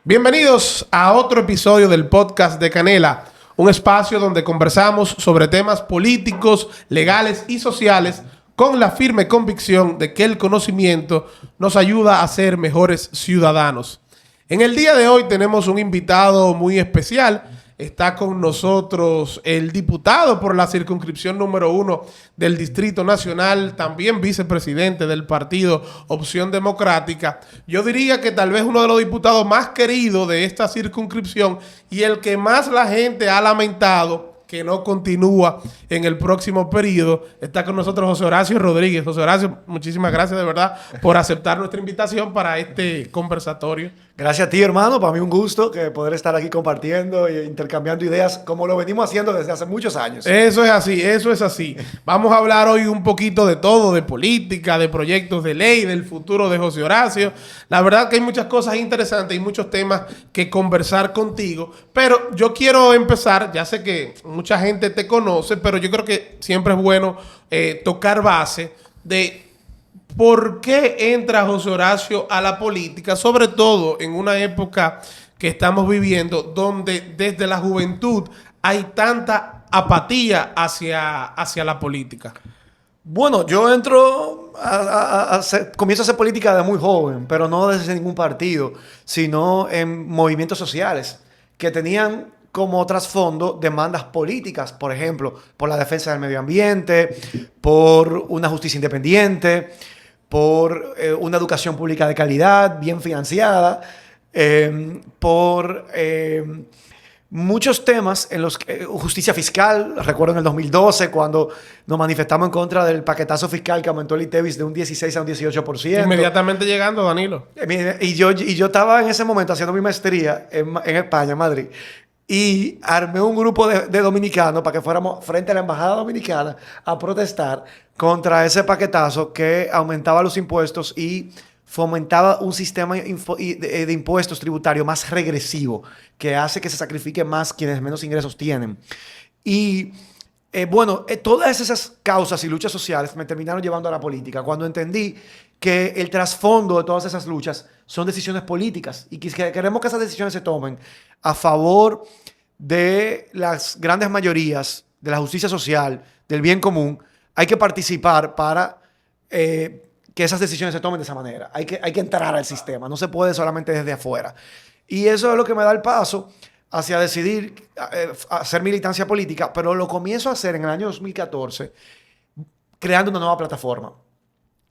Bienvenidos a otro episodio del podcast de Canela, un espacio donde conversamos sobre temas políticos, legales y sociales con la firme convicción de que el conocimiento nos ayuda a ser mejores ciudadanos. En el día de hoy tenemos un invitado muy especial. Está con nosotros el diputado por la circunscripción número 1 del Distrito Nacional, también vicepresidente del partido Opción Democrática. Yo diría que tal vez uno de los diputados más queridos de esta circunscripción y el que más la gente ha lamentado que no continúa en el próximo periodo. Está con nosotros José Horacio Rodríguez. José Horacio, muchísimas gracias de verdad por aceptar nuestra invitación para este conversatorio. Gracias a ti, hermano. Para mí un gusto que poder estar aquí compartiendo e intercambiando ideas como lo venimos haciendo desde hace muchos años. Eso es así, eso es así. Vamos a hablar hoy un poquito de todo, de política, de proyectos de ley, del futuro de José Horacio. La verdad que hay muchas cosas interesantes y muchos temas que conversar contigo. Pero yo quiero empezar, ya sé que mucha gente te conoce, pero yo creo que siempre es bueno tocar base de ¿por qué entra José Horacio a la política? Sobre todo en una época que estamos viviendo donde desde la juventud hay tanta apatía hacia la política. Bueno, yo entro comienzo a hacer política de muy joven, pero no desde ningún partido, sino en movimientos sociales que tenían como trasfondo demandas políticas, por ejemplo, por la defensa del medio ambiente, por una justicia independiente, por una educación pública de calidad, bien financiada, por muchos temas en los que justicia fiscal. Recuerdo en el 2012 cuando nos manifestamos en contra del paquetazo fiscal que aumentó el ITEVIS de un 16 a un 18%. Inmediatamente llegando, Danilo. Y yo estaba en ese momento haciendo mi maestría en España, en Madrid. Y armé un grupo de dominicanos para que fuéramos frente a la embajada dominicana a protestar contra ese paquetazo que aumentaba los impuestos y fomentaba un sistema de impuestos tributarios más regresivo que hace que se sacrifique más quienes menos ingresos tienen. Y todas esas causas y luchas sociales me terminaron llevando a la política cuando entendí que el trasfondo de todas esas luchas son decisiones políticas y que queremos que esas decisiones se tomen a favor de las grandes mayorías, de la justicia social, del bien común. Hay que participar para que esas decisiones se tomen de esa manera. Hay que entrar al sistema, no se puede solamente desde afuera. Y eso es lo que me da el paso hacia decidir hacer militancia política, pero lo comienzo a hacer en el año 2014 creando una nueva plataforma.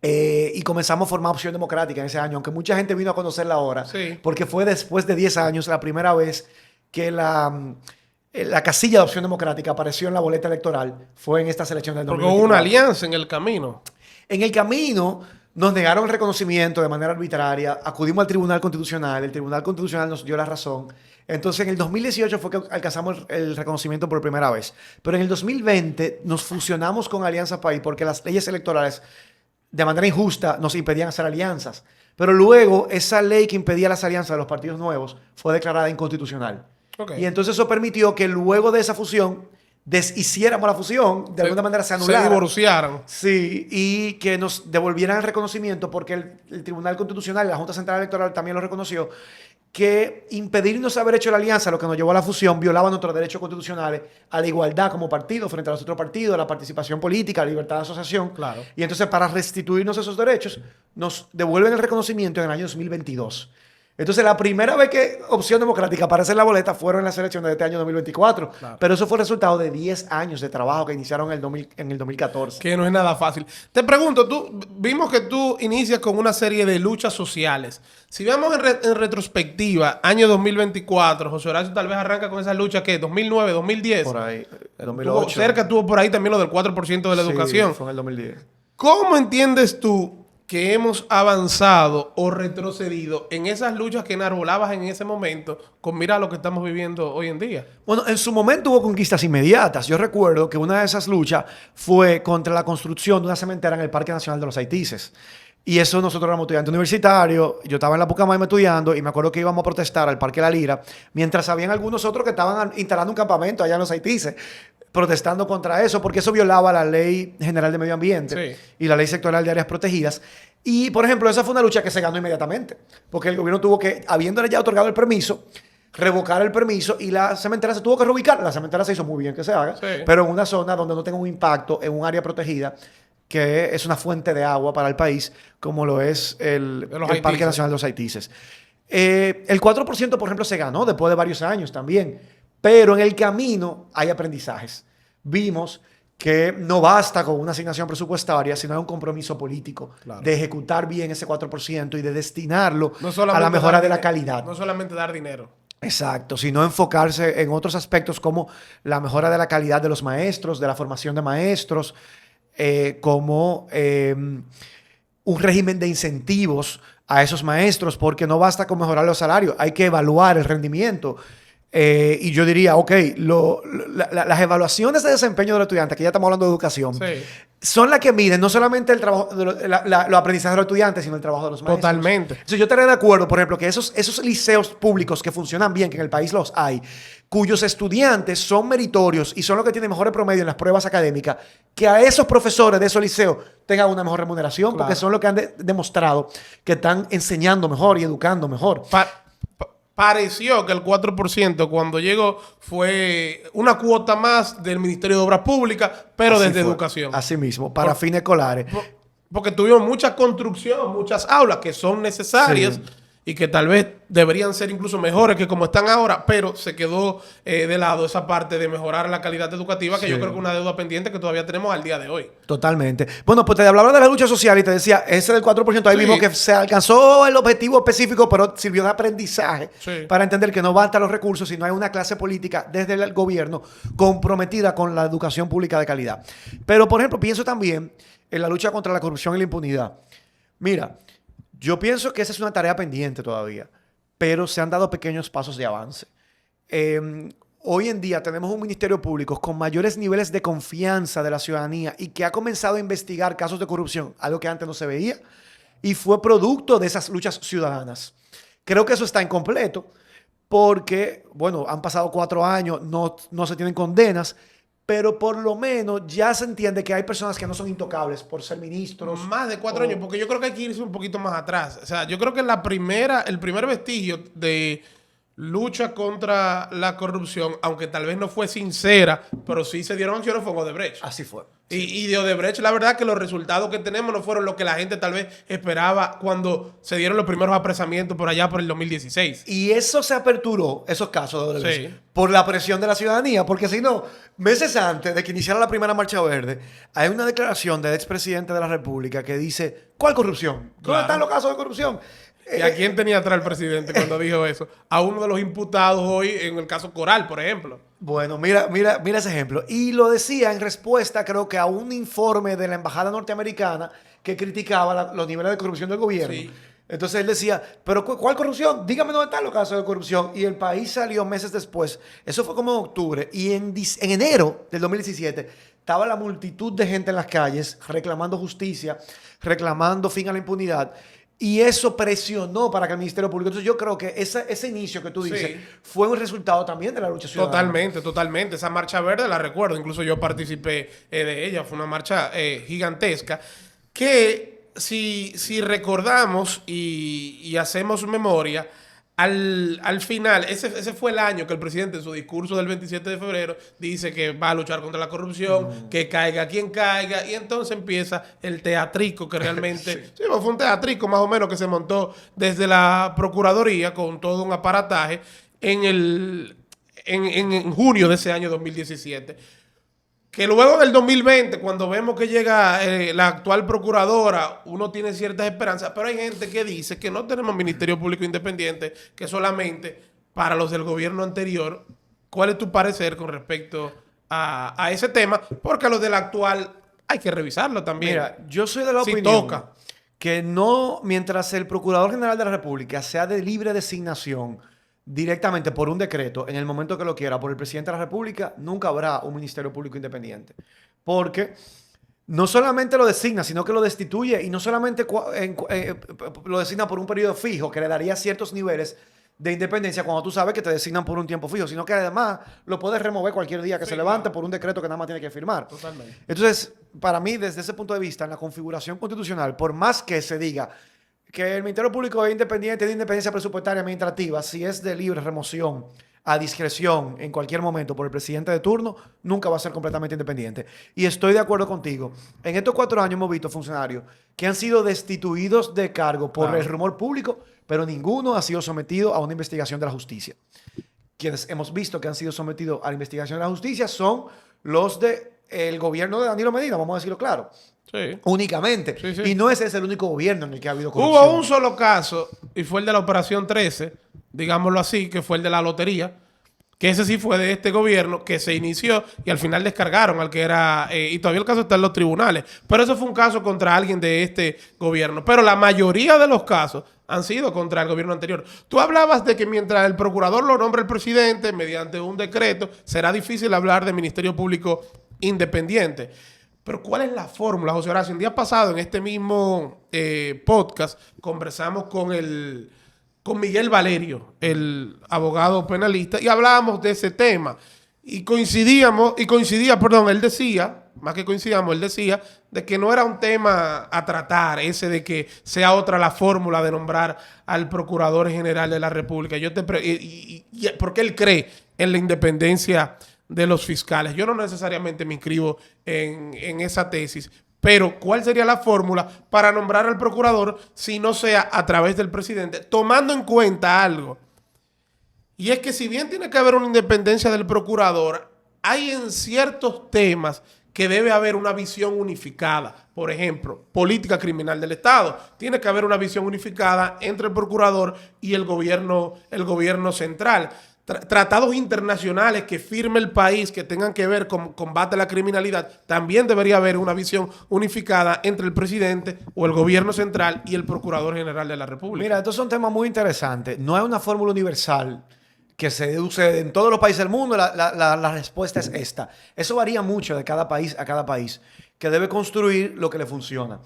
Y comenzamos a formar Opción Democrática en ese año, aunque mucha gente vino a conocerla ahora, sí, porque fue después de 10 años la primera vez que la casilla de Opción Democrática apareció en la boleta electoral. Fue en esta selección del 2024. Porque hubo una alianza en el camino. En el camino nos negaron el reconocimiento de manera arbitraria, acudimos al Tribunal Constitucional, el Tribunal Constitucional nos dio la razón. Entonces en el 2018 fue que alcanzamos el reconocimiento por primera vez. Pero en el 2020 nos fusionamos con Alianza País porque las leyes electorales de manera injusta nos impedían hacer alianzas. Pero luego esa ley que impedía las alianzas de los partidos nuevos fue declarada inconstitucional. Okay. Y entonces eso permitió que luego de esa fusión deshiciéramos la fusión, de alguna manera se anulara. Se divorciaron. Sí, y que nos devolvieran el reconocimiento porque el Tribunal Constitucional y la Junta Central Electoral también lo reconoció, que impedirnos haber hecho la alianza, lo que nos llevó a la fusión, violaba nuestros derechos constitucionales a la igualdad como partido frente a los otros partidos, a la participación política, a la libertad de asociación. Claro. Y entonces, para restituirnos esos derechos, nos devuelven el reconocimiento en el año 2022. Entonces, la primera vez que Opción Democrática aparece en la boleta fueron en las elecciones de este año 2024. Claro. Pero eso fue resultado de 10 años de trabajo que iniciaron en el 2014. Que no es nada fácil. Te pregunto, vimos que tú inicias con una serie de luchas sociales. Si vemos en retrospectiva, año 2024, José Horacio tal vez arranca con esa lucha que 2009, 2010. Por ahí, 2008. Tuvo por ahí también lo del 4% de la educación. Fue en el 2010. ¿Cómo entiendes tú que hemos avanzado o retrocedido en esas luchas que enarbolabas en ese momento con mira lo que estamos viviendo hoy en día? Bueno, en su momento hubo conquistas inmediatas. Yo recuerdo que una de esas luchas fue contra la construcción de una cementera en el Parque Nacional de los Haitises. Y eso nosotros éramos estudiantes universitarios. Yo estaba en la Pucamaima estudiando y me acuerdo que íbamos a protestar al Parque La Lira, mientras habían algunos otros que estaban instalando un campamento allá en los Haitises. protestando contra eso, porque eso violaba la Ley General de Medio Ambiente y la Ley Sectorial de Áreas Protegidas. Y, por ejemplo, esa fue una lucha que se ganó inmediatamente, porque el gobierno tuvo que, habiéndole ya otorgado el permiso, revocar el permiso y la cementera se tuvo que reubicar. La cementera se hizo muy bien que se haga, pero en una zona donde no tenga un impacto, en un área protegida, que es una fuente de agua para el país, como lo es el Parque Nacional de los Haitises. El 4%, por ejemplo, se ganó después de varios años también, pero en el camino hay aprendizajes. Vimos que no basta con una asignación presupuestaria, sino hay un compromiso político de ejecutar bien ese 4% y de destinarlo a la mejora de la calidad. No solamente dar dinero. Exacto, sino enfocarse en otros aspectos como la mejora de la calidad de los maestros, de la formación de maestros, como un régimen de incentivos a esos maestros, porque no basta con mejorar los salarios, hay que evaluar el rendimiento. Y yo diría, ok, las evaluaciones de desempeño de los estudiantes, que ya estamos hablando de educación, son las que miden no solamente el trabajo, los aprendizajes de los estudiantes, sino el trabajo de los maestros. Totalmente. Entonces yo estaría de acuerdo, por ejemplo, que esos liceos públicos que funcionan bien, que en el país los hay, cuyos estudiantes son meritorios y son los que tienen mejores promedios en las pruebas académicas, que a esos profesores de esos liceos tengan una mejor remuneración, porque son los que han demostrado que están enseñando mejor y educando mejor. Pareció que el 4% cuando llegó fue una cuota más del Ministerio de Obras Públicas, pero desde educación. Así mismo, para fines escolares. Porque tuvimos mucha construcción, muchas aulas que son necesarias y que tal vez deberían ser incluso mejores que como están ahora, pero se quedó de lado esa parte de mejorar la calidad educativa, que yo creo que es una deuda pendiente que todavía tenemos al día de hoy. Totalmente. Bueno, pues te hablaba de la lucha social y te decía, ese del 4%, ahí mismo que se alcanzó el objetivo específico, pero sirvió de aprendizaje para entender que no bastan los recursos, sino hay una clase política desde el gobierno comprometida con la educación pública de calidad. Pero, por ejemplo, pienso también en la lucha contra la corrupción y la impunidad. Mira, yo pienso que esa es una tarea pendiente todavía, pero se han dado pequeños pasos de avance. Hoy en día tenemos un ministerio público con mayores niveles de confianza de la ciudadanía y que ha comenzado a investigar casos de corrupción, algo que antes no se veía, y fue producto de esas luchas ciudadanas. Creo que eso está incompleto porque, bueno, han pasado 4 años, no se tienen condenas, pero por lo menos ya se entiende que hay personas que no son intocables por ser ministros. Más de 4 años, porque yo creo que hay que irse un poquito más atrás. O sea, yo creo que el primer vestigio de lucha contra la corrupción, aunque tal vez no fue sincera, pero sí se dieron acciones, fue Odebrecht. Así fue. Y de Odebrecht, la verdad que los resultados que tenemos no fueron lo que la gente tal vez esperaba cuando se dieron los primeros apresamientos por allá por el 2016. Y eso se aperturó, esos casos de Odebrecht, por la presión de la ciudadanía, porque si no, meses antes de que iniciara la primera marcha verde, hay una declaración del expresidente de la República que dice, ¿cuál corrupción? ¿Dónde están los casos de corrupción? ¿Y a quién tenía atrás el presidente cuando dijo eso? A uno de los imputados hoy en el caso Coral, por ejemplo. Bueno, mira ese ejemplo. Y lo decía en respuesta, creo que a un informe de la embajada norteamericana que criticaba los niveles de corrupción del gobierno. Sí. Entonces él decía, ¿pero cuál corrupción? Dígame dónde están los casos de corrupción. Y el país salió meses después. Eso fue como en octubre. Y en enero del 2017 estaba la multitud de gente en las calles reclamando justicia, reclamando fin a la impunidad. Y eso presionó para que el Ministerio Público... Entonces yo creo que ese inicio que tú dices fue un resultado también de la lucha ciudadana. Totalmente. Esa marcha verde la recuerdo. Incluso yo participé de ella. Fue una marcha gigantesca que si recordamos y hacemos memoria... Al final, ese fue el año que el presidente en su discurso del 27 de febrero dice que va a luchar contra la corrupción, que caiga quien caiga, y entonces empieza el teatrico que realmente... fue un teatrico más o menos que se montó desde la Procuraduría con todo un aparataje en junio de ese año 2017. Que luego del 2020, cuando vemos que llega la actual procuradora, uno tiene ciertas esperanzas, pero hay gente que dice que no tenemos Ministerio Público Independiente, que solamente para los del gobierno anterior. ¿Cuál es tu parecer con respecto a ese tema? Porque a los del actual hay que revisarlo también. Mira, yo soy de la opinión que no, mientras el Procurador General de la República sea de libre designación, directamente por un decreto, en el momento que lo quiera, por el presidente de la República, nunca habrá un Ministerio Público Independiente. Porque no solamente lo designa, sino que lo destituye y no solamente lo designa por un periodo fijo, que le daría ciertos niveles de independencia cuando tú sabes que te designan por un tiempo fijo, sino que además lo puedes remover cualquier día que se levante por un decreto que nada más tiene que firmar. Totalmente. Entonces, para mí, desde ese punto de vista, en la configuración constitucional, por más que se diga que el Ministerio Público es independiente de independencia presupuestaria administrativa, si es de libre remoción a discreción en cualquier momento por el presidente de turno, nunca va a ser completamente independiente. Y estoy de acuerdo contigo. En estos 4 años hemos visto funcionarios que han sido destituidos de cargo por el rumor público, pero ninguno ha sido sometido a una investigación de la justicia. Quienes hemos visto que han sido sometidos a la investigación de la justicia son los del gobierno de Danilo Medina, vamos a decirlo claro. Sí. Únicamente. Sí, sí. Y no ese es el único gobierno en el que ha habido corrupción. Hubo un solo caso, y fue el de la Operación 13, digámoslo así, que fue el de la lotería, que ese sí fue de este gobierno, que se inició y al final descargaron al que era, y todavía el caso está en los tribunales, pero eso fue un caso contra alguien de este gobierno, pero la mayoría de los casos han sido contra el gobierno anterior. Tú hablabas de que mientras el procurador lo nombra el presidente mediante un decreto, será difícil hablar de Ministerio Público independiente. Pero ¿cuál es la fórmula, José Horacio? El día pasado, en este mismo podcast, conversamos con Miguel Valerio, el abogado penalista, y hablábamos de ese tema. Y él decía, más que coincidíamos, él decía de que no era un tema a tratar, ese de que sea otra la fórmula de nombrar al Procurador General de la República. Porque él cree en la independencia de los fiscales. Yo no necesariamente me inscribo en esa tesis, pero ¿cuál sería la fórmula para nombrar al procurador si no sea a través del presidente? Tomando en cuenta algo, y es que si bien tiene que haber una independencia del procurador, hay en ciertos temas que debe haber una visión unificada. Por ejemplo, política criminal del Estado. Tiene que haber una visión unificada entre el procurador y el gobierno central. Tratados internacionales que firme el país que tengan que ver con combate a la criminalidad, también debería haber una visión unificada entre el presidente o el gobierno central y el Procurador General de la República. Mira, estos son temas muy interesantes. No hay una fórmula universal que se deduce en todos los países del mundo. La respuesta es esta. Eso varía mucho de cada país a cada país, que debe construir lo que le funciona.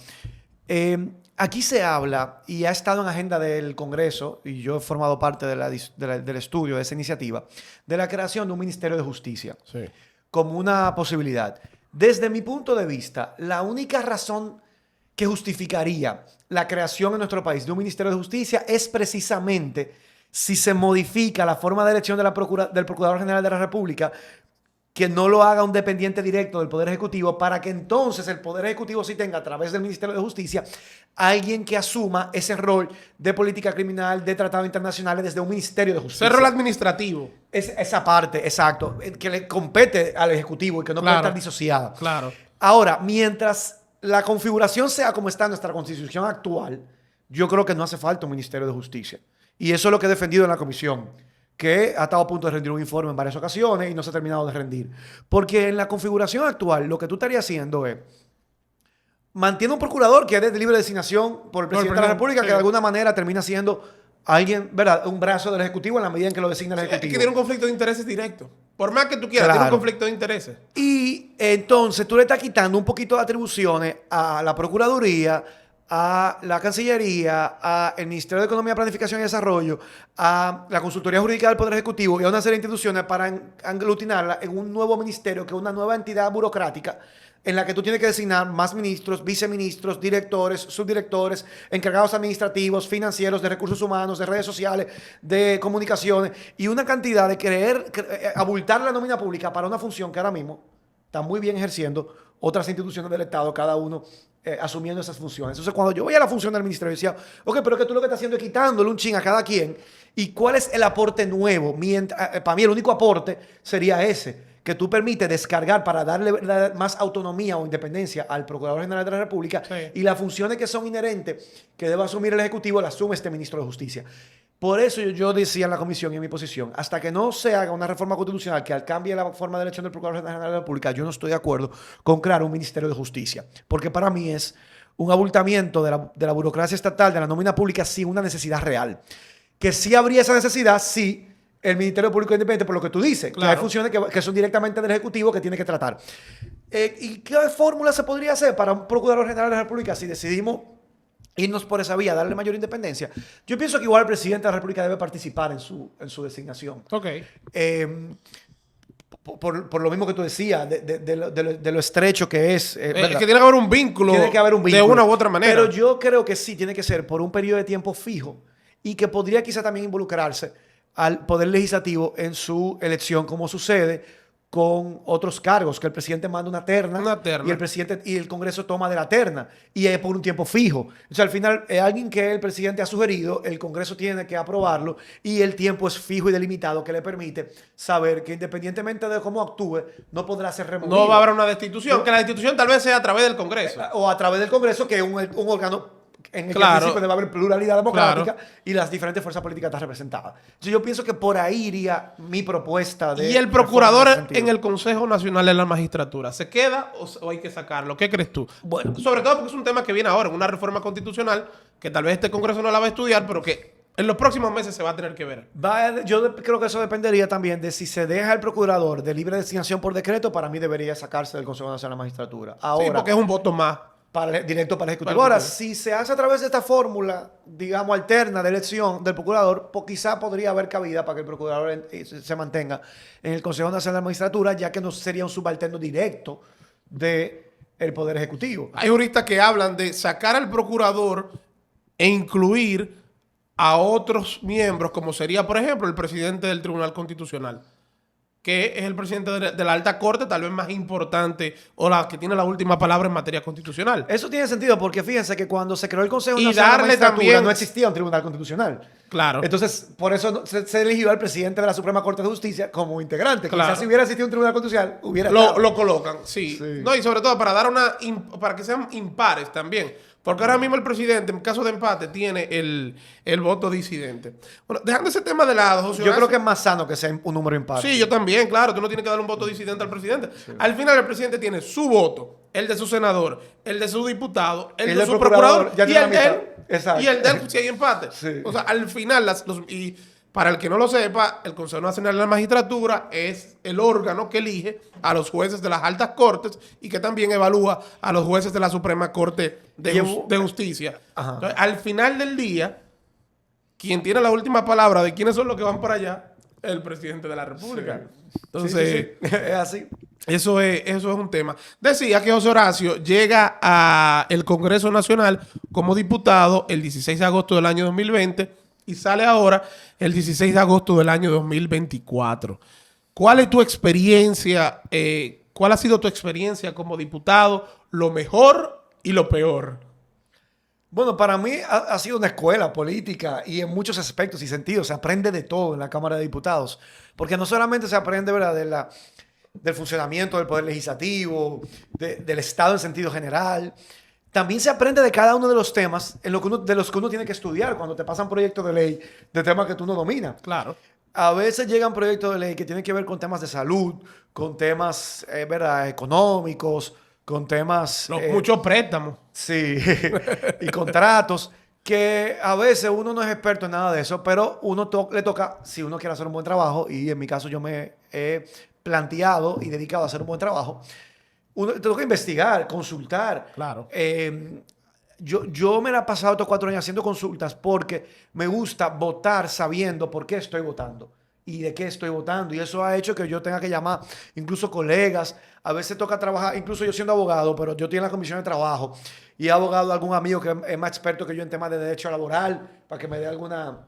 Aquí se habla, y ha estado en agenda del Congreso, y yo he formado parte del estudio de esa iniciativa, de la creación de un Ministerio de Justicia, Sí. como una posibilidad. Desde mi punto de vista, la única razón que justificaría la creación en nuestro país de un Ministerio de Justicia es precisamente si se modifica la forma de elección del Procurador General de la República, que no lo haga un dependiente directo del Poder Ejecutivo, para que entonces el Poder Ejecutivo sí tenga, a través del Ministerio de Justicia, alguien que asuma ese rol de política criminal, de tratados internacionales desde un Ministerio de Justicia. Ese rol administrativo. Esa parte, exacto, que le compete al Ejecutivo y que no puede estar disociada. Claro. Ahora, mientras la configuración sea como está en nuestra Constitución actual, yo creo que no hace falta un Ministerio de Justicia. Y eso es lo que he defendido en la comisión, que ha estado a punto de rendir un informe en varias ocasiones y no se ha terminado de rendir. Porque en la configuración actual, lo que tú estarías haciendo es mantiene un procurador que es de libre designación por el presidente de la República, sí, que de alguna manera termina siendo alguien, ¿verdad?, un brazo del Ejecutivo en la medida en que lo designa el Ejecutivo. Es que tiene un conflicto de intereses directo. Por más que tú quieras, tiene un conflicto de intereses. Y entonces tú le estás quitando un poquito de atribuciones a la Procuraduría, a la Cancillería, al Ministerio de Economía, Planificación y Desarrollo, a la Consultoría Jurídica del Poder Ejecutivo y a una serie de instituciones para aglutinarla en un nuevo ministerio, que es una nueva entidad burocrática en la que tú tienes que designar más ministros, viceministros, directores, subdirectores, encargados administrativos, financieros, de recursos humanos, de redes sociales, de comunicaciones, y una cantidad de abultar la nómina pública para una función que ahora mismo está muy bien ejerciendo otras instituciones del Estado, cada uno asumiendo esas funciones. Entonces, cuando yo voy a la función del ministerio, decía, ok, pero que tú lo que estás haciendo es quitándole un chin a cada quien. ¿Y cuál es el aporte nuevo? Para mí, el único aporte sería ese, que tú permites descargar para darle más autonomía o independencia al Procurador General de la República, sí, y las funciones que son inherentes que debe asumir el Ejecutivo las asume este ministro de Justicia. Por eso yo decía en la comisión y en mi posición, hasta que no se haga una reforma constitucional que cambie la forma de elección del Procurador General de la República, yo no estoy de acuerdo con crear un Ministerio de Justicia, porque para mí es un abultamiento de la burocracia estatal, de la nómina pública, sin una necesidad real. Que sí habría esa necesidad, sí, el Ministerio Público Independiente, por lo que tú dices, claro, que hay funciones que son directamente del Ejecutivo que tiene que tratar. ¿Y qué fórmula se podría hacer para un Procurador General de la República si decidimos irnos por esa vía, darle mayor independencia. Yo pienso que igual el presidente de la República debe participar en su designación. Ok. Por lo mismo que tú decías, de lo estrecho que es. Es que tiene que haber un vínculo. Tiene que haber un vínculo. De una u otra manera. Pero yo creo que sí, tiene que ser por un periodo de tiempo fijo y que podría quizá también involucrarse al Poder Legislativo en su elección, como sucede con otros cargos, que el presidente manda una terna, y el presidente y el Congreso toma de la terna y es por un tiempo fijo. O sea, al final es alguien que el presidente ha sugerido, el Congreso tiene que aprobarlo y el tiempo es fijo y delimitado que le permite saber que independientemente de cómo actúe, no podrá ser removido. No va a haber una destitución, que la destitución tal vez sea a través del Congreso. O a través del Congreso, que es un órgano en el que al principio debe haber pluralidad democrática y las diferentes fuerzas políticas están representadas. Entonces yo pienso que por ahí iría mi propuesta de... ¿Y el procurador en el Consejo Nacional de la Magistratura se queda o hay que sacarlo? ¿Qué crees tú? Bueno, sobre todo porque es un tema que viene ahora, una reforma constitucional que tal vez este Congreso no la va a estudiar, pero que en los próximos meses se va a tener que ver. Yo creo que eso dependería también de si se deja el procurador de libre designación por decreto. Para mí debería sacarse del Consejo Nacional de la Magistratura. Ahora, sí, porque es un voto más. Directo para el Ejecutivo. Ahora, si se hace a través de esta fórmula, digamos, alterna de elección del procurador, pues quizá podría haber cabida para que el procurador se mantenga en el Consejo Nacional de la Magistratura, ya que no sería un subalterno directo del Poder Ejecutivo. Hay juristas que hablan de sacar al procurador e incluir a otros miembros, como sería, por ejemplo, el presidente del Tribunal Constitucional, que es el presidente de la alta corte, tal vez más importante o la que tiene la última palabra en materia constitucional. Eso tiene sentido porque fíjense que cuando se creó el Consejo Y Nacional de la Magistratura también, no existía un Tribunal Constitucional. Claro. Entonces, por eso se eligió al presidente de la Suprema Corte de Justicia como integrante. Claro. Quizás si hubiera existido un Tribunal Constitucional, hubiera lo colocan, sí. No, y sobre todo para dar para que sean impares también. Porque ahora mismo el presidente, en caso de empate, tiene el voto disidente. Bueno, dejando ese tema de lado, José Yo creo que es más sano que sea un número impar. Sí, yo también, claro. Tú no tienes que dar un voto disidente al presidente. Sí. Al final, el presidente tiene su voto, el de su senador, el de su diputado, el de su procurador y el de él. Exacto. Y el de él si hay empate. Sí. O sea, al final, y para el que no lo sepa, el Consejo Nacional de la Magistratura es el órgano que elige a los jueces de las altas cortes y que también evalúa a los jueces de la Suprema Corte de Justicia. Entonces, al final del día, quien tiene la última palabra de quiénes son los que van para allá es el presidente de la República. Sí. Entonces, sí. Es así. Eso es un tema. Decía que José Horacio llega al Congreso Nacional como diputado el 16 de agosto del año 2020 y sale ahora el 16 de agosto del año 2024. ¿Cuál es tu experiencia? ¿Cuál ha sido tu experiencia como diputado? Lo mejor y lo peor. Bueno, para mí ha sido una escuela política y en muchos aspectos y sentidos. Se aprende de todo en la Cámara de Diputados. Porque no solamente se aprende, ¿verdad?, del funcionamiento del Poder Legislativo, del Estado en sentido general. También se aprende de cada uno de los temas de los que uno tiene que estudiar cuando te pasan proyectos de ley de temas que tú no dominas. Claro. A veces llegan proyectos de ley que tienen que ver con temas de salud, con temas ¿verdad?, económicos, con temas... muchos préstamos. Sí, y contratos, que a veces uno no es experto en nada de eso, pero le toca, si uno quiere hacer un buen trabajo, y en mi caso yo me he planteado y dedicado a hacer un buen trabajo, te toca investigar, consultar. Claro. Yo me la he pasado estos 4 años haciendo consultas porque me gusta votar sabiendo por qué estoy votando y de qué estoy votando. Y eso ha hecho que yo tenga que llamar incluso colegas. A veces toca trabajar, incluso yo siendo abogado, pero yo estoy en la comisión de trabajo y he abogado a algún amigo que es más experto que yo en temas de derecho laboral para que me dé alguna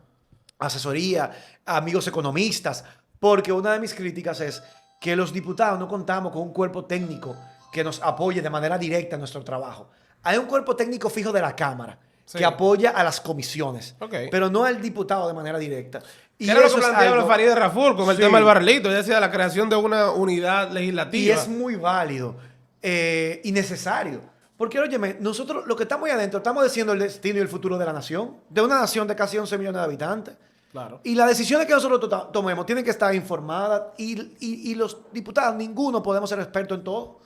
asesoría, amigos economistas. Porque una de mis críticas es que los diputados no contamos con un cuerpo técnico que nos apoye de manera directa en nuestro trabajo. Hay un cuerpo técnico fijo de la Cámara que apoya a las comisiones, pero no al diputado de manera directa. Y era lo que planteaba Farideh Raful con el tema del barrilito, ya decía la creación de una unidad legislativa. Y es muy válido y necesario. Porque, óyeme, nosotros lo que estamos ahí adentro, estamos diciendo el destino y el futuro de la nación, de una nación de casi 11 millones de habitantes. Claro. Y las decisiones que nosotros tomemos tienen que estar informadas y los diputados, ninguno podemos ser expertos en todo.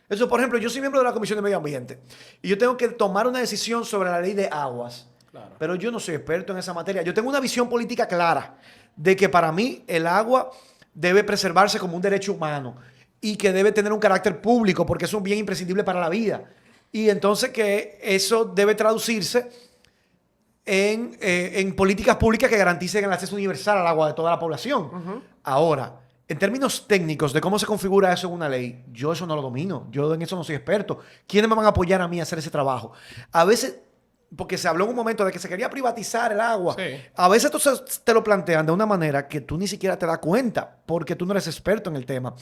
Eso, por ejemplo, yo soy miembro de la Comisión de Medio Ambiente y yo tengo que tomar una decisión sobre la ley de aguas. Claro. Pero yo no soy experto en esa materia. Yo tengo una visión política clara de que para mí el agua debe preservarse como un derecho humano y que debe tener un carácter público porque es un bien imprescindible para la vida. Y entonces que eso debe traducirse en políticas públicas que garanticen el acceso universal al agua de toda la población. Ahora, en términos técnicos de cómo se configura eso en una ley, yo eso no lo domino. Yo en eso no soy experto. ¿Quiénes me van a apoyar a mí a hacer ese trabajo? A veces, porque se habló en un momento de que se quería privatizar el agua. Sí. A veces entonces te lo plantean de una manera que tú ni siquiera te das cuenta porque tú no eres experto en el tema.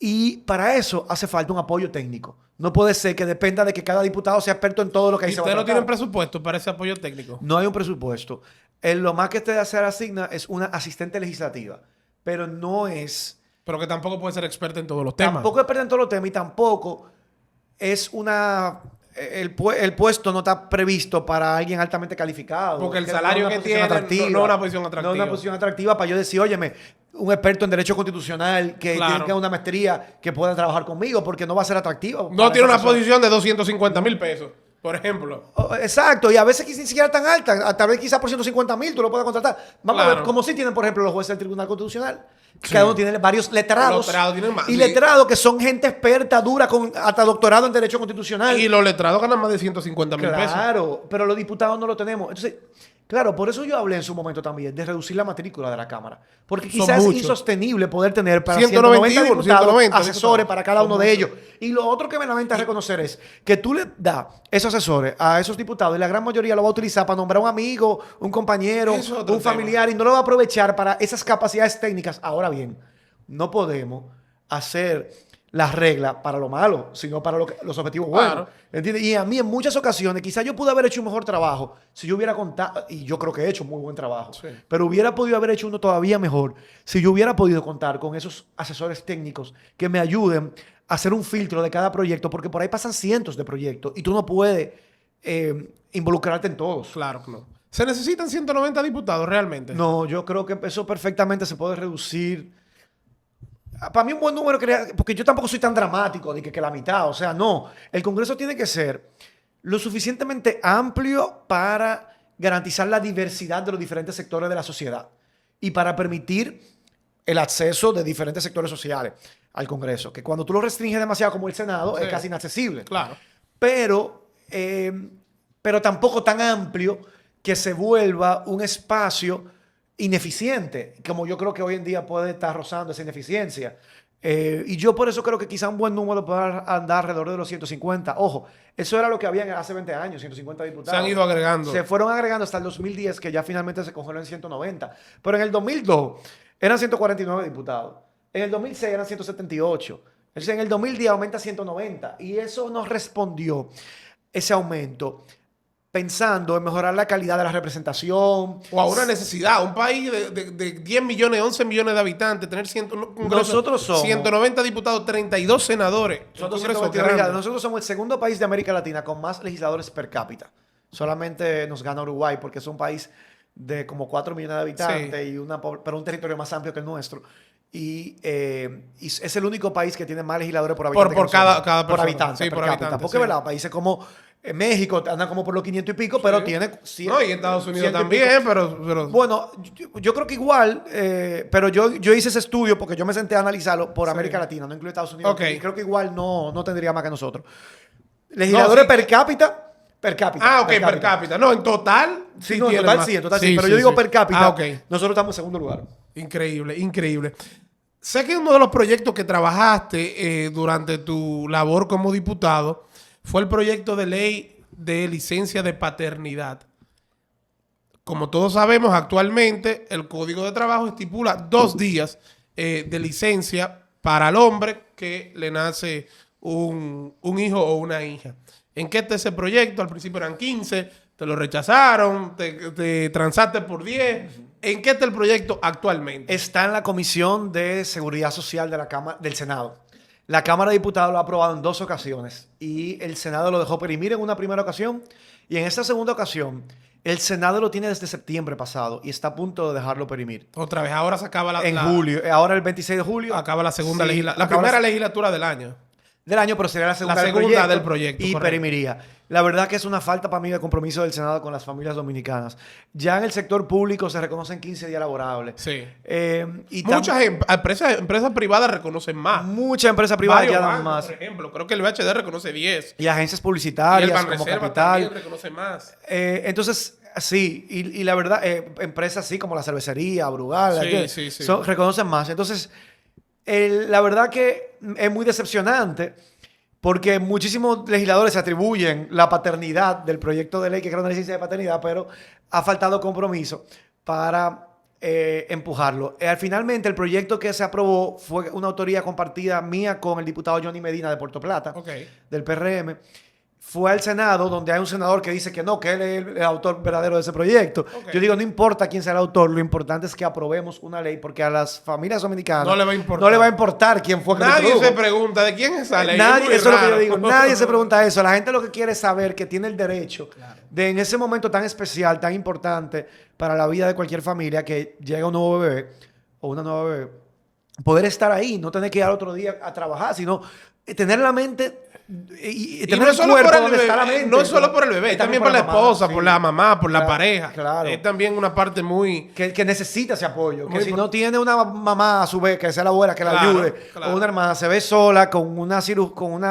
Y para eso hace falta un apoyo técnico. No puede ser que dependa de que cada diputado sea experto en todo lo que ahí ¿Y se va a ustedes no tratar. tienen presupuesto para ese apoyo técnico? No hay un presupuesto. Lo más que se le asigna es una asistente legislativa, pero no es... Pero que tampoco puede ser experta en todos los temas. Tampoco es experta en todos los temas y tampoco es una... El puesto no está previsto para alguien altamente calificado. Porque el no salario es una que posición tiene atractiva. no es una posición atractiva. No es una posición atractiva para yo decir, óyeme, un experto en derecho constitucional que Claro. tiene una maestría que pueda trabajar conmigo porque no va a ser atractivo. No para tiene esa una persona. posición de 250,000 pesos, por ejemplo. Exacto, y a veces ni siquiera tan alta, tal vez quizás por 150,000 tú lo puedas contratar. Vamos a Claro. ver, como si tienen, por ejemplo, los jueces del Tribunal Constitucional. Sí. Cada uno tiene varios letrados. Los letrados tienen más, y sí. letrados que son gente experta, dura, con hasta doctorado en Derecho Constitucional. Y los letrados ganan más de 150,000 pesos. Claro, pero los diputados no lo tenemos. Entonces, claro, por eso yo hablé en su momento también de reducir la matrícula de la Cámara. Porque Son quizás es muchos. insostenible poder tener para 191, 190 diputados 190 asesores diputados. para cada Son uno de muchos. ellos. Y lo otro que me lamenta reconocer es que tú le das esos asesores a esos diputados y la gran mayoría lo va a utilizar para nombrar un amigo, un compañero, Eso es otro un tema. familiar y no lo va a aprovechar para esas capacidades técnicas. Ahora bien, no podemos hacer las reglas para lo malo, sino para los objetivos buenos. Claro. ¿Entiendes? Y a mí en muchas ocasiones, quizás yo pude haber hecho un mejor trabajo si yo hubiera contado, y yo creo que he hecho muy buen trabajo, Sí. pero hubiera podido haber hecho uno todavía mejor si yo hubiera podido contar con esos asesores técnicos que me ayuden a hacer un filtro de cada proyecto, porque por ahí pasan cientos de proyectos y tú no puedes involucrarte en todos. Claro que no. ¿Se necesitan 190 diputados realmente? No, yo creo que eso perfectamente se puede reducir. Para mí un buen número, porque yo tampoco soy tan dramático de que la mitad, o sea, no. El Congreso tiene que ser lo suficientemente amplio para garantizar la diversidad de los diferentes sectores de la sociedad y para permitir el acceso de diferentes sectores sociales al Congreso, que cuando tú lo restringes demasiado como el Senado Sí. es casi inaccesible. Claro. Pero tampoco tan amplio que se vuelva un espacio ineficiente, como yo creo que hoy en día puede estar rozando esa ineficiencia. Y yo por eso creo que quizá un buen número puede andar alrededor de los 150. Ojo, eso era lo que había hace 20 años, 150 diputados. Se han ido agregando. Se fueron agregando hasta el 2010, que ya finalmente se congeló en 190. Pero en el 2002 eran 149 diputados. En el 2006 eran 178. Entonces en el 2010 aumenta a 190. Y eso nos respondió, ese aumento, pensando en mejorar la calidad de la representación. O a una necesidad. Un país de 10 millones, 11 millones de habitantes, tener un Congreso, Nosotros somos- 190 diputados, 32 senadores. Un Nosotros, Congreso 122 grande. nosotros somos el segundo país de América Latina con más legisladores per cápita. Solamente nos gana Uruguay porque es un país de como 4 millones de habitantes, Sí. y pero un territorio más amplio que el nuestro. Y es el único país que tiene más legisladores por habitante. Por que nosotros. cada Por persona. habitante. Sí, per por cápita. habitante, Porque, sí. ¿verdad? Países como México andan como por los 500 y pico, pero Sí. tiene... No, y Estados Unidos 100 y también, pico. pero Bueno, yo creo que igual, pero yo hice ese estudio porque yo me senté a analizarlo por Sí. América Latina, no incluye Estados Unidos. Ok. Y creo que igual no tendría más que nosotros. Legisladores sí. per cápita. Per cápita. ok, per cápita. No, en total. Sí, no, en tiene total más. sí, en total sí. Sí, Pero sí, yo digo sí. per cápita. Ok. Nosotros estamos en segundo lugar. Increíble, increíble. Sé que uno de los proyectos que trabajaste durante tu labor como diputado fue el proyecto de ley de licencia de paternidad. Como todos sabemos, actualmente el Código de Trabajo estipula 2 días de licencia para el hombre que le nace un hijo o una hija. ¿En qué está ese proyecto? Al principio eran 15, te lo rechazaron, te transaste por 10. ¿En qué está el proyecto actualmente? Está en la Comisión de Seguridad Social de la Cámara, del Senado. La Cámara de Diputados lo ha aprobado en 2 ocasiones y el Senado lo dejó perimir en una primera ocasión, y en esta segunda ocasión el Senado lo tiene desde septiembre pasado y está a punto de dejarlo perimir. Otra vez, ahora se acaba En julio, ahora el 26 de julio. acaba la segunda Sí, legislatura, la acaba primera la- legislatura del año. del año, pero sería la segunda, del proyecto, y correcto. perimiría. La verdad que es una falta para mí de compromiso del Senado con las familias dominicanas. Ya en el sector público se reconocen 15 días laborables. Sí. Y Muchas empresas privadas reconocen más. muchas empresas privadas Varios ya dan bancos, más. por ejemplo. Creo que el BHD reconoce 10. Y agencias Y el publicitarias como Banreserva Capital. también reconoce más. Entonces, Sí, y la verdad, empresas así como la cervecería, Brugal, Sí, sí. reconocen más. Entonces, la verdad que es muy decepcionante porque muchísimos legisladores se atribuyen la paternidad del proyecto de ley que crea una licencia de paternidad, pero ha faltado compromiso para empujarlo. Finalmente, el proyecto que se aprobó fue una autoría compartida mía con el diputado Johnny Medina de Puerto Plata, del PRM. Fue al Senado, donde hay un senador que dice que no, que él es el autor verdadero de ese proyecto. Yo digo, no importa quién sea el autor, lo importante es que aprobemos una ley, porque a las familias dominicanas no le va a importar quién fue que nadie se pregunta de quién es esa ley. Nadie, eso es lo que yo digo. Nadie se pregunta eso. La gente lo que quiere es saber que tiene el derecho de, en ese momento tan especial, tan importante para la vida de cualquier familia, que llega un nuevo bebé o una nueva bebé, poder estar ahí, no tener que ir al otro día a trabajar, sino tener la mente y tener el cuerpo donde está la mente. No es solo por el bebé, también por la esposa, por la mamá, por la pareja. Claro. Es también una parte muy... Que necesita ese apoyo. Que si no tiene una mamá a su vez, que sea la abuela, que la ayude, o una hermana, se ve sola con una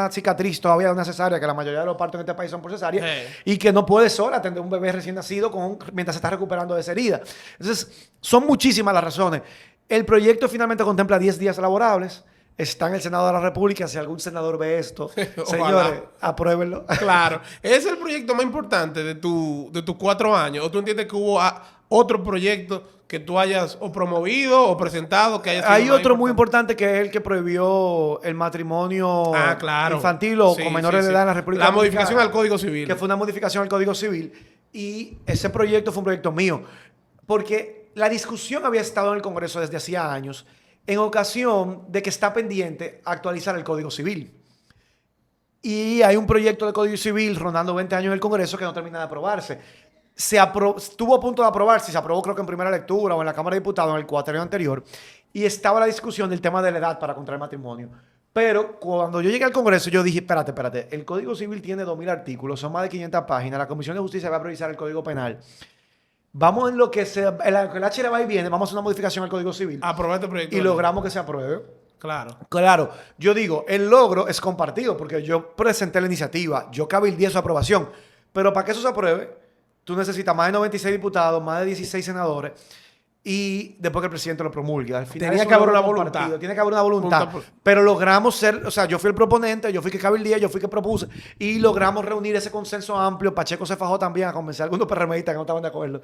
cicatriz todavía de una cesárea, que la mayoría de los partos en este país son por cesárea, y que no puede sola atender un bebé recién nacido mientras se está recuperando de esa herida. Entonces, son muchísimas las razones. El proyecto finalmente contempla 10 días laborables. Está en el Senado de la República. Si algún senador ve esto, señores, apruébenlo. Claro. ¿Es el proyecto más importante de tus 4 años? ¿O tú entiendes que hubo otro proyecto que tú hayas o promovido o presentado que haya sido Hay otro muy importante que es el que prohibió el matrimonio infantil o con menores de edad en la República Dominicana. La modificación al Código Civil. Que fue una modificación al Código Civil. Y ese proyecto fue un proyecto mío. Porque la discusión había estado en el Congreso desde hacía años, en ocasión de que está pendiente actualizar el Código Civil. Y hay un proyecto de Código Civil rondando 20 años en el Congreso que no termina de aprobarse. Estuvo a punto de aprobarse, se aprobó creo que en primera lectura o en la Cámara de Diputados en el cuatrenio anterior, y estaba la discusión del tema de la edad para contraer matrimonio. Pero cuando yo llegué al Congreso, yo dije, espérate, el Código Civil tiene 2.000 artículos, son más de 500 páginas, la Comisión de Justicia va a priorizar el Código Penal. Vamos en lo que el H le va y viene, vamos a hacer una modificación al Código Civil. Aprobar este proyecto. Y logramos que se apruebe. Claro. Yo digo, el logro es compartido, porque yo presenté la iniciativa, yo cabildeé su aprobación, pero para que eso se apruebe, tú necesitas más de 96 diputados, más de 16 senadores, y después que el presidente lo promulgue. Al final Tenía que haber una voluntad. Tiene que haber una voluntad. Pero logramos yo fui el proponente, yo fui que cabildeé, yo fui que propuse, y logramos reunir ese consenso amplio. Pacheco se fajó también a convencer a algunos PRMistas que no estaban de acuerdo.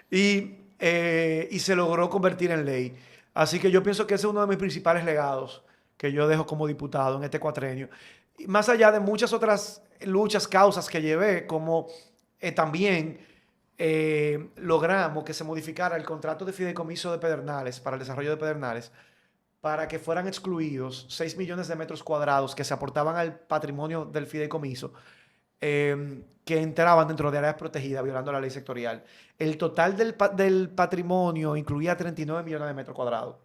Y se logró convertir en ley. Así que yo pienso que ese es uno de mis principales legados que yo dejo como diputado en este cuatrenio. Y más allá de muchas otras luchas, causas que llevé, como también logramos que se modificara el contrato de fideicomiso de Pedernales, para el desarrollo de Pedernales, para que fueran excluidos 6 millones de metros cuadrados que se aportaban al patrimonio del fideicomiso, que entraban dentro de áreas protegidas violando la ley sectorial. El total del patrimonio incluía 39 millones de metros cuadrados,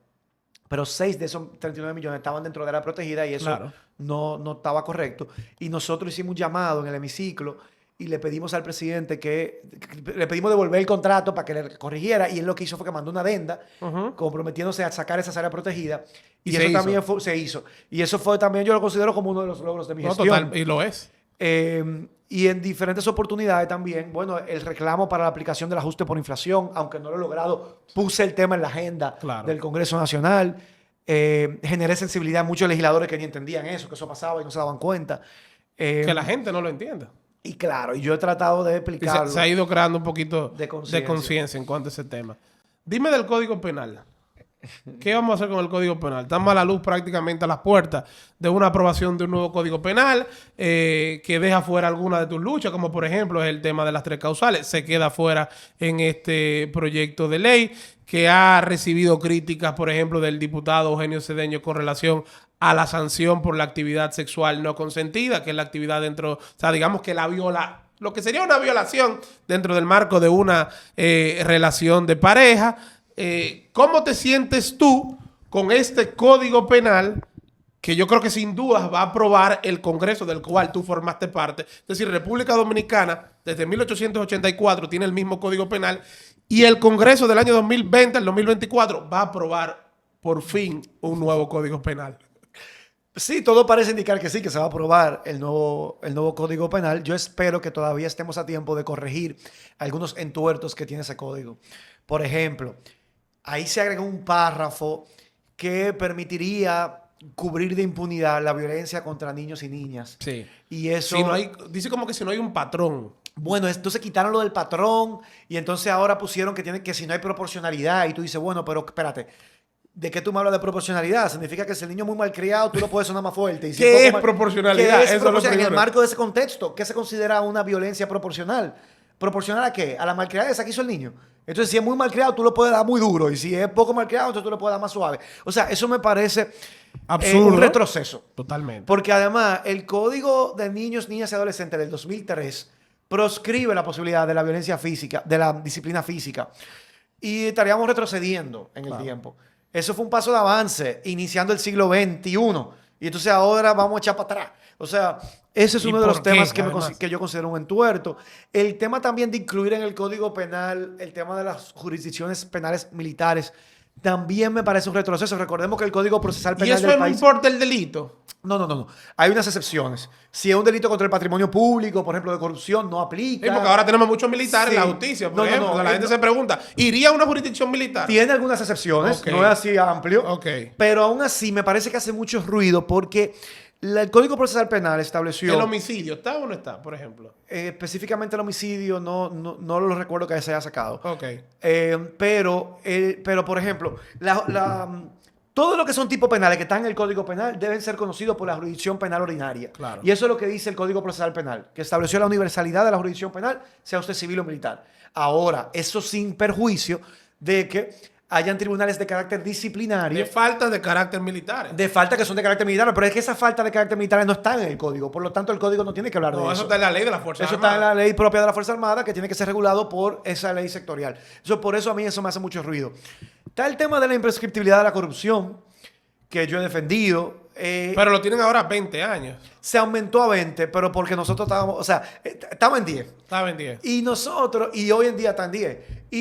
pero 6 de esos 39 millones estaban dentro de área protegida y eso no estaba correcto. Y nosotros hicimos un llamado en el hemiciclo y le pedimos al presidente le pedimos devolver el contrato para que le corrigiera, y él lo que hizo fue que mandó una adenda comprometiéndose a sacar esas áreas protegidas, y eso también se hizo. Y eso fue también, yo lo considero como uno de los logros de mi gestión. Total, y lo es. Y en diferentes oportunidades también, bueno, el reclamo para la aplicación del ajuste por inflación, aunque no lo he logrado, puse el tema en la agenda del Congreso Nacional. Generé sensibilidad a muchos legisladores que ni entendían eso, que eso pasaba y no se daban cuenta. Que la gente no lo entienda. Y claro, y yo he tratado de explicarlo. Se ha ido creando un poquito de conciencia en cuanto a ese tema. Dime del Código Penal. ¿Qué vamos a hacer con el Código Penal? Estamos a la luz prácticamente a las puertas de una aprobación de un nuevo Código Penal que deja fuera algunas de tus luchas, como por ejemplo es el tema de las 3 causales. Se queda fuera en este proyecto de ley, que ha recibido críticas, por ejemplo, del diputado Eugenio Cedeño con relación a la sanción por la actividad sexual no consentida, que es la actividad dentro, o sea, digamos que lo que sería una violación dentro del marco de una relación de pareja. ¿Cómo te sientes tú con este Código Penal que yo creo que sin dudas va a aprobar el Congreso del cual tú formaste parte? Es decir, República Dominicana desde 1884 tiene el mismo Código Penal, y el Congreso del año 2020 al 2024 va a aprobar por fin un nuevo Código Penal. Sí, todo parece indicar que sí, que se va a aprobar el nuevo Código Penal. Yo espero que todavía estemos a tiempo de corregir algunos entuertos que tiene ese código. Por ejemplo, ahí se agregó un párrafo que permitiría cubrir de impunidad la violencia contra niños y niñas. Sí. Y eso... Si no hay, dice como que si no hay un patrón. Bueno, entonces quitaron lo del patrón y entonces ahora pusieron que si no hay proporcionalidad y tú dices, bueno, pero espérate, ¿de qué tú me hablas de proporcionalidad? Significa que si el niño es muy mal criado, tú lo puedes sonar más fuerte. Y si ¿Qué un es poco proporcionalidad? ¿Qué es Eso es lo proporcionalidad? En el primero. marco de ese contexto, ¿qué se considera una violencia proporcional? ¿Proporcional a qué? A la malcriadeza que hizo el niño. Entonces, si es muy malcriado, tú lo puedes dar muy duro. Y si es poco malcriado, entonces tú lo puedes dar más suave. O sea, eso me parece Absurdo. un retroceso. Totalmente. Porque además, el Código de Niños, Niñas y Adolescentes del 2003 proscribe la posibilidad de la violencia física, de la disciplina física. Y estaríamos retrocediendo en el tiempo. Eso fue un paso de avance, iniciando el siglo XXI. Y entonces ahora vamos a echar para atrás. O sea, ese es ¿Y uno de los por qué, temas además? que yo considero un entuerto. El tema también de incluir en el Código Penal el tema de las jurisdicciones penales militares también me parece un retroceso. Recordemos que el Código Procesal ¿Y Penal eso del no país... importa el delito? No. Hay unas excepciones. Si es un delito contra el patrimonio público, por ejemplo, de corrupción, no aplica. Sí, porque ahora tenemos muchos militares en Sí. la justicia, por ejemplo. No. La gente se pregunta, ¿iría a una jurisdicción militar? Tiene algunas excepciones, Ok. no es así amplio, Ok. pero aún así me parece que hace mucho ruido porque el Código Procesal Penal estableció ¿El homicidio está o no está, por ejemplo? específicamente el homicidio, no lo recuerdo que se haya sacado. Ok. Pero, por ejemplo, todo lo que son tipos penales que están en el Código Penal deben ser conocidos por la jurisdicción penal ordinaria. Claro. Y eso es lo que dice el Código Procesal Penal, que estableció la universalidad de la jurisdicción penal, sea usted civil o militar. Ahora, eso sin perjuicio de que hayan tribunales de carácter disciplinario. De falta de carácter militar. De falta que son de carácter militar, pero es que esa falta de carácter militar no está en el código, por lo tanto el código no tiene que hablar de No, eso. eso está en la ley de la Fuerza Eso Armada. está en la ley propia de la Fuerza Armada que tiene que ser regulado por esa ley sectorial. Por eso a mí eso me hace mucho ruido. Está el tema de la imprescriptibilidad de la corrupción, que yo he defendido. Pero lo tienen ahora 20 años. Se aumentó a 20, pero porque nosotros estábamos, o sea, estamos en 10. Estaba en 10. Y hoy en día está en 10.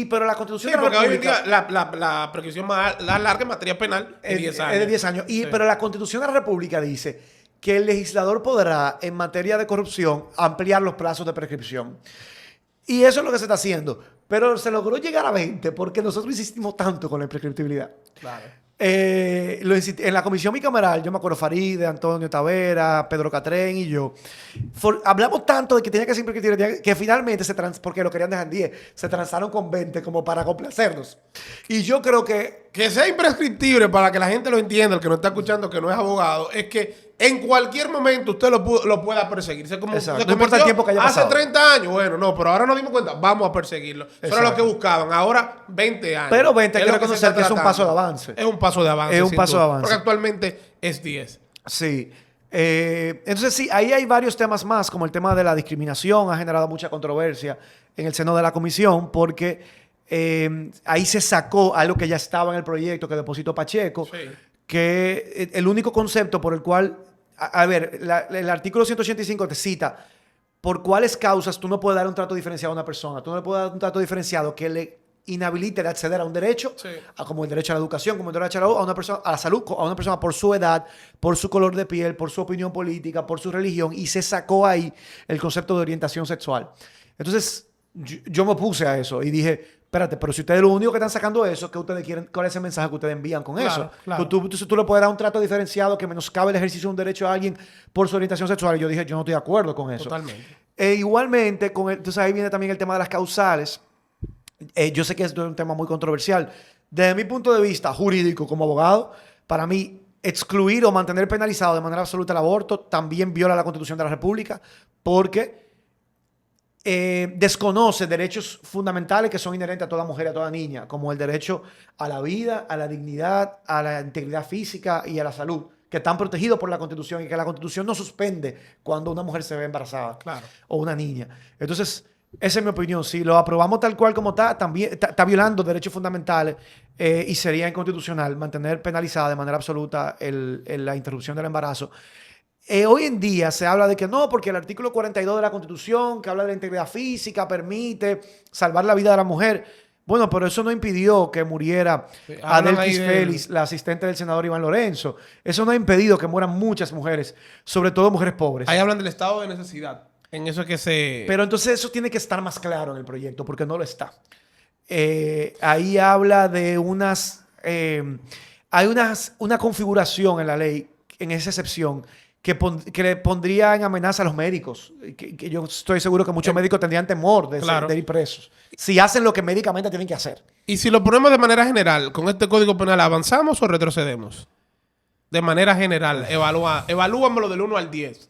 Pero la Constitución Sí, de la porque hoy en República... día la prescripción más larga en materia penal es 10 años. Es de 10 años. Sí. Pero la Constitución de la República dice que el legislador podrá, en materia de corrupción, ampliar los plazos de prescripción. Y eso es lo que se está haciendo. Pero se logró llegar a 20 porque nosotros insistimos tanto con la imprescriptibilidad. Claro. En la comisión bicameral, yo me acuerdo Faride, Antonio Tavera, Pedro Catrén y yo, hablamos tanto de que tenía que ser imprescriptible que finalmente porque lo querían dejar en 10, se transaron con 20 como para complacernos. Y yo creo que... Que sea imprescriptible para que la gente lo entienda, el que no está escuchando, que no es abogado, es que en cualquier momento usted lo pueda perseguir. Exacto. No importa el tiempo que haya pasado. Hace 30 años, bueno, no, pero ahora nos dimos cuenta, vamos a perseguirlo. Eso era lo que buscaban. Ahora 20 años. Pero 20 hay que lo se reconocer está que es un tratando. paso de avance. Es un paso de avance. Es un sin paso de duda, avance. Porque actualmente es 10. Sí. Entonces sí, ahí hay varios temas más, como el tema de la discriminación, ha generado mucha controversia en el seno de la comisión, porque ahí se sacó algo que ya estaba en el proyecto que depositó Pacheco, Sí. que el único concepto por el cual, el artículo 185 te cita por cuáles causas tú no puedes dar un trato diferenciado a una persona, tú no le puedes dar un trato diferenciado que le inhabilite de acceder a un derecho, Sí. como el derecho a la educación, como el derecho a una persona, a la salud, a una persona por su edad, por su color de piel, por su opinión política, por su religión, y se sacó ahí el concepto de orientación sexual. Entonces, yo me puse a eso y dije, espérate, pero si ustedes lo único que están sacando eso, ¿qué ustedes quieren? ¿Cuál es el mensaje que ustedes envían con Claro, eso? claro. Tú le puedes dar un trato diferenciado que menoscabe el ejercicio de un derecho a alguien por su orientación sexual. Y yo dije, yo no estoy de acuerdo con eso. Totalmente. Igualmente, entonces ahí viene también el tema de las causales. Yo sé que es un tema muy controversial. Desde mi punto de vista jurídico como abogado, para mí excluir o mantener penalizado de manera absoluta el aborto también viola la Constitución de la República porque desconoce derechos fundamentales que son inherentes a toda mujer y a toda niña, como el derecho a la vida, a la dignidad, a la integridad física y a la salud, que están protegidos por la Constitución y que la Constitución no suspende cuando una mujer se ve embarazada Claro. o una niña. Entonces, esa es mi opinión. Si lo aprobamos tal cual como está, también está violando derechos fundamentales y sería inconstitucional mantener penalizada de manera absoluta la interrupción del embarazo. Hoy en día se habla de que no, porque el artículo 42 de la Constitución, que habla de la integridad física, permite salvar la vida de la mujer. Bueno, pero eso no impidió que muriera Sí, hablan Adelkis ahí Félix, la asistente del senador Iván Lorenzo. Eso no ha impedido que mueran muchas mujeres, sobre todo mujeres pobres. Ahí hablan del estado de necesidad. En eso es que se... Pero entonces eso tiene que estar más claro en el proyecto, porque no lo está. Ahí habla de hay una configuración en la ley, en esa excepción, que le pondría en amenaza a los médicos. Que yo estoy seguro que muchos médicos tendrían temor Claro. de ir presos. Si hacen lo que médicamente tienen que hacer. Y si lo ponemos de manera general, con este Código Penal, ¿avanzamos o retrocedemos? De manera general, evalúamelo del 1 al 10.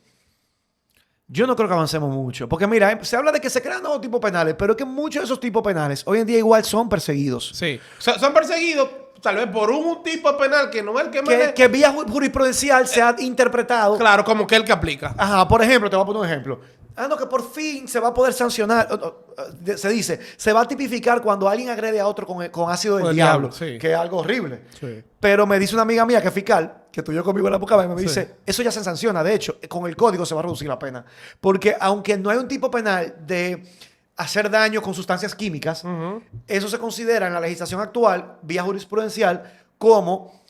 Yo no creo que avancemos mucho. Porque mira, se habla de que se crean nuevos tipos penales, pero es que muchos de esos tipos penales hoy en día igual son perseguidos. Sí. Son perseguidos tal vez por un tipo penal que no es el que más... Que vía jurisprudencial se ha interpretado. Claro, como que el que aplica. Ajá, por ejemplo, te voy a poner un ejemplo. No, que por fin se va a poder sancionar. Se dice, se va a tipificar cuando alguien agrede a otro con ácido del Con el diablo, diablo, sí. que es algo horrible. Sí. Pero me dice una amiga mía que es fiscal, que estudió conmigo en la época, me Sí. dice, eso ya se sanciona. De hecho, con el código se va a reducir la pena. Porque aunque no hay un tipo penal de hacer daño con sustancias químicas, eso se considera en la legislación actual, vía jurisprudencial, como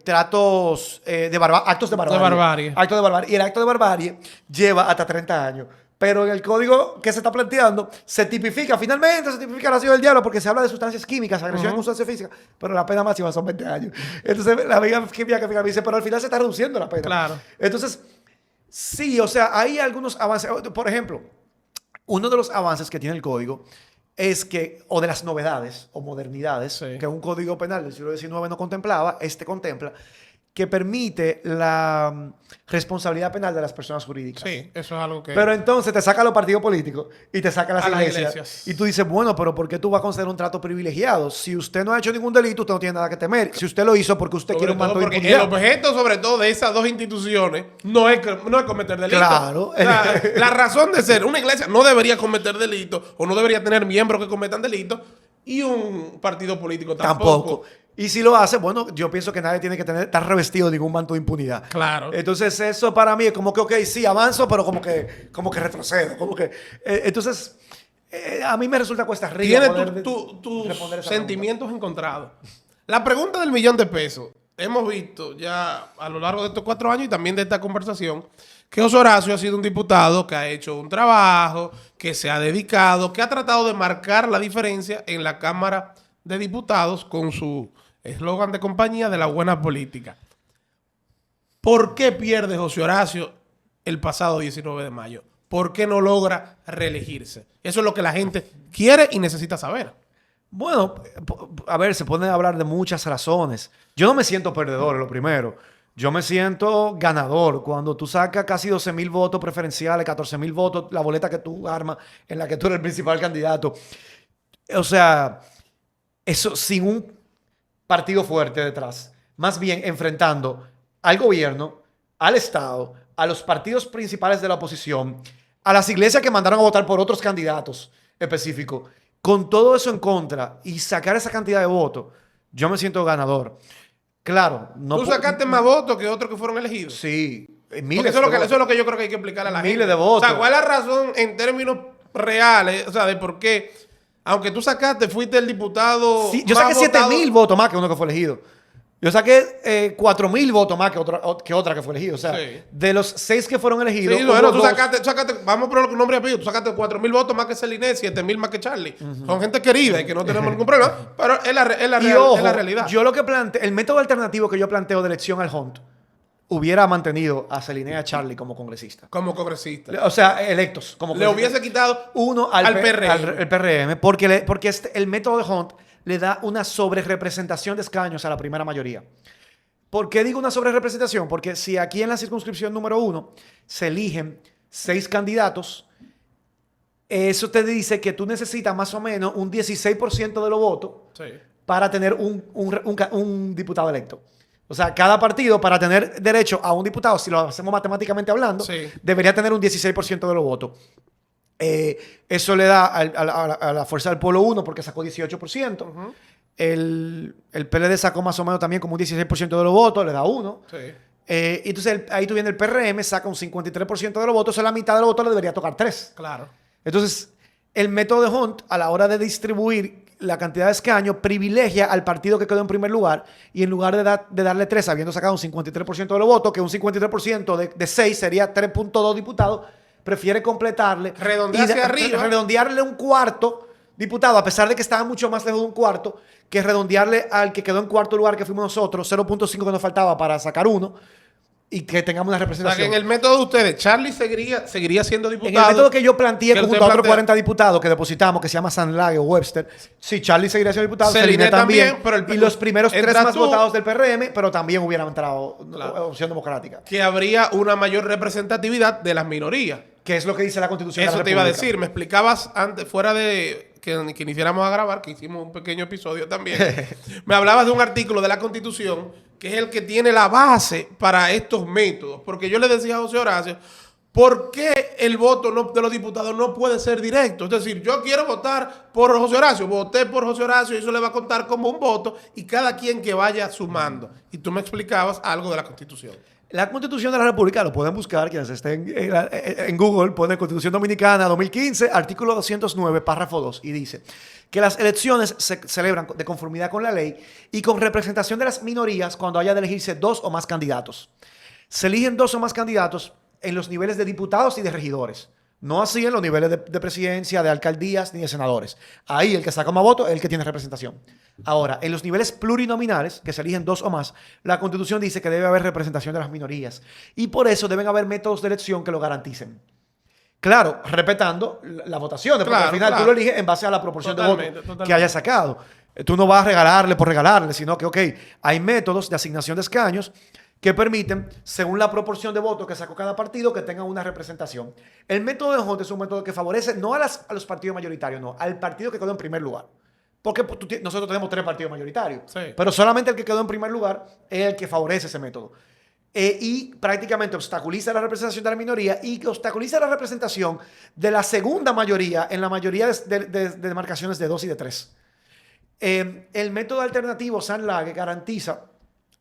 actos de barbarie. Actos de barbarie. Acto de barbarie. Y el acto de barbarie lleva hasta 30 años. Pero en el código que se está planteando, finalmente se tipifica el ácido del diablo porque se habla de sustancias químicas, agresión con sustancias físicas, pero la pena máxima son 20 años. Entonces la amiga química que me dice, pero al final se está reduciendo la pena. Claro. Entonces, sí, o sea, hay algunos avances. Por ejemplo, uno de los avances que tiene el código es que, o de las novedades o modernidades, Sí. que un código penal del siglo XIX no contemplaba, contempla, que permite la responsabilidad penal de las personas jurídicas. Sí, eso es algo que... Pero entonces te saca a los partidos políticos y te saca a las A las iglesias. iglesias. Y tú dices, bueno, pero ¿por qué tú vas a conceder un trato privilegiado? Si usted no ha hecho ningún delito, usted no tiene nada que temer. Si usted lo hizo porque usted quiere un manto de porque el impunidad. objeto, sobre todo, de esas dos instituciones no es cometer delito. Claro. O sea, la razón de ser una iglesia no debería cometer delito o no debería tener miembros que cometan delito y un partido político tampoco. Y si lo hace, bueno, yo pienso que nadie tiene que estar revestido de ningún manto de impunidad. Claro. Entonces, eso para mí es como que, ok, sí, avanzo, pero como que retrocedo. Entonces, a mí me resulta cuesta arriba. Tiene poder tus responder esa sentimientos encontrados. La pregunta del $1.000.000. Hemos visto ya a lo largo de estos 4 años y también de esta conversación que José Horacio ha sido un diputado que ha hecho un trabajo, que se ha dedicado, que ha tratado de marcar la diferencia en la Cámara de Diputados con su eslogan de compañía de la buena política. ¿Por qué pierde José Horacio el pasado 19 de mayo? ¿Por qué no logra reelegirse? Eso es lo que la gente quiere y necesita saber. Bueno, a ver, se pueden hablar de muchas razones. Yo no me siento perdedor, lo primero. Yo me siento ganador. Cuando tú sacas casi 12,000 votos preferenciales, 14,000 votos, la boleta que tú armas en la que tú eres el principal candidato. O sea, eso sin un partido fuerte detrás. Más bien enfrentando al gobierno, al Estado, a los partidos principales de la oposición, a las iglesias que mandaron a votar por otros candidatos específicos. Con todo eso en contra y sacar esa cantidad de votos, yo me siento ganador. Claro, no ¿Tú sacaste más votos que otros que fueron elegidos? Sí, Porque miles eso es de lo que yo creo que hay que explicarle a la gente. Miles de votos. O sea, ¿cuál es la razón en términos reales? O sea, de por qué, aunque tú sacaste, fuiste el diputado. Sí, yo más saqué votado- 7,000 votos más que uno que fue elegido. Yo saqué 4,000 votos más que otra que fue elegido. O sea, Sí. de los 6 que fueron elegidos. Sí, bueno, hubo tú dos- sacaste, vamos a ponerlo con nombre y apellido. Tú sacaste 4,000 votos más que Celine, 7,000 más que Charlie. Son gente querida y que no tenemos ningún problema, pero es Y ojo, la realidad. yo lo que planteo, el método alternativo que yo planteo de elección al Hunt hubiera mantenido a Celine y a Charlie como congresista. Como congresista. O sea, electos como Le congresistas. hubiese quitado uno al P- PRM. al PRM, porque el método de Hunt le da una sobrerepresentación de escaños a la primera mayoría. ¿Por qué digo una sobrerepresentación? Porque si aquí en la circunscripción número 1 se eligen 6 candidatos, eso te dice que tú necesitas más o menos un 16% de los votos Sí. para tener un diputado electo. O sea, cada partido para tener derecho a un diputado, si lo hacemos matemáticamente hablando, Sí. debería tener un 16% de los votos. Eso le da a la Fuerza del Pueblo 1 porque sacó 18%. El PLD sacó más o menos también como un 16% de los votos, le da 1. Sí. Entonces ahí tú vienes el PRM, saca un 53% de los votos, o sea, la mitad de los votos le debería tocar 3. Claro. Entonces, el método de Hunt, a la hora de distribuir la cantidad de escaños privilegia al partido que quedó en primer lugar y en lugar de darle 3, habiendo sacado un 53% de los votos, que un 53% de 6 sería 3.2 diputados, prefiere completarle. Redondear hacia arriba. Redondearle un cuarto diputado, a pesar de que estaba mucho más lejos de un cuarto, que redondearle al que quedó en cuarto lugar, que fuimos nosotros, 0.5 que nos faltaba para sacar uno. Y que tengamos una O sea, representación. que en el método de ustedes, Charlie seguiría siendo diputado. En el método que yo planteé que junto usted a otros plantea. 40 diputados que depositamos, que se llama Sanlage o Webster, sí, Charlie seguiría siendo diputado, Celine también, pero y los primeros 3 entras más tú, votados del PRM, pero también hubieran entrado Claro. Opción Democrática. que habría una mayor representatividad de las minorías. Que es lo que dice la Constitución de Eso la te iba a República. decir. Me explicabas antes, fuera de que iniciáramos a grabar, que hicimos un pequeño episodio también. Me hablabas de un artículo de la Constitución que es el que tiene la base para estos métodos. Porque yo le decía a José Horacio, ¿por qué el voto de los diputados no puede ser directo? Es decir, yo quiero votar por José Horacio, voté por José Horacio y eso le va a contar como un voto y cada quien que vaya sumando. Y tú me explicabas algo de la Constitución. La Constitución de la República, lo pueden buscar, quienes estén en Google, ponen Constitución Dominicana 2015, artículo 209, párrafo 2, y dice que las elecciones se celebran de conformidad con la ley y con representación de las minorías cuando haya de elegirse 2 o más candidatos. Se eligen 2 o más candidatos en los niveles de diputados y de regidores. No así en los niveles de presidencia, de alcaldías ni de senadores. Ahí el que saca más votos es el que tiene representación. Ahora, en los niveles plurinominales, que se eligen 2 o más, la Constitución dice que debe haber representación de las minorías. Y por eso deben haber métodos de elección que lo garanticen. Claro, respetando las votaciones, porque Claro, al final claro. tú lo eliges en base a la proporción de votos Totalmente. que haya sacado. Tú no vas a regalarle por regalarle, sino que, ok, hay métodos de asignación de escaños que permiten, según la proporción de votos que sacó cada partido, que tengan una representación. El método de Hunt es un método que favorece no a los partidos mayoritarios, no, al partido que quedó en primer lugar. Porque nosotros tenemos 3 partidos mayoritarios, Sí. pero solamente el que quedó en primer lugar es el que favorece ese método. Y prácticamente obstaculiza la representación de la minoría y que obstaculiza la representación de la segunda mayoría en la mayoría de demarcaciones de 2 y de 3. El método alternativo Sanlage garantiza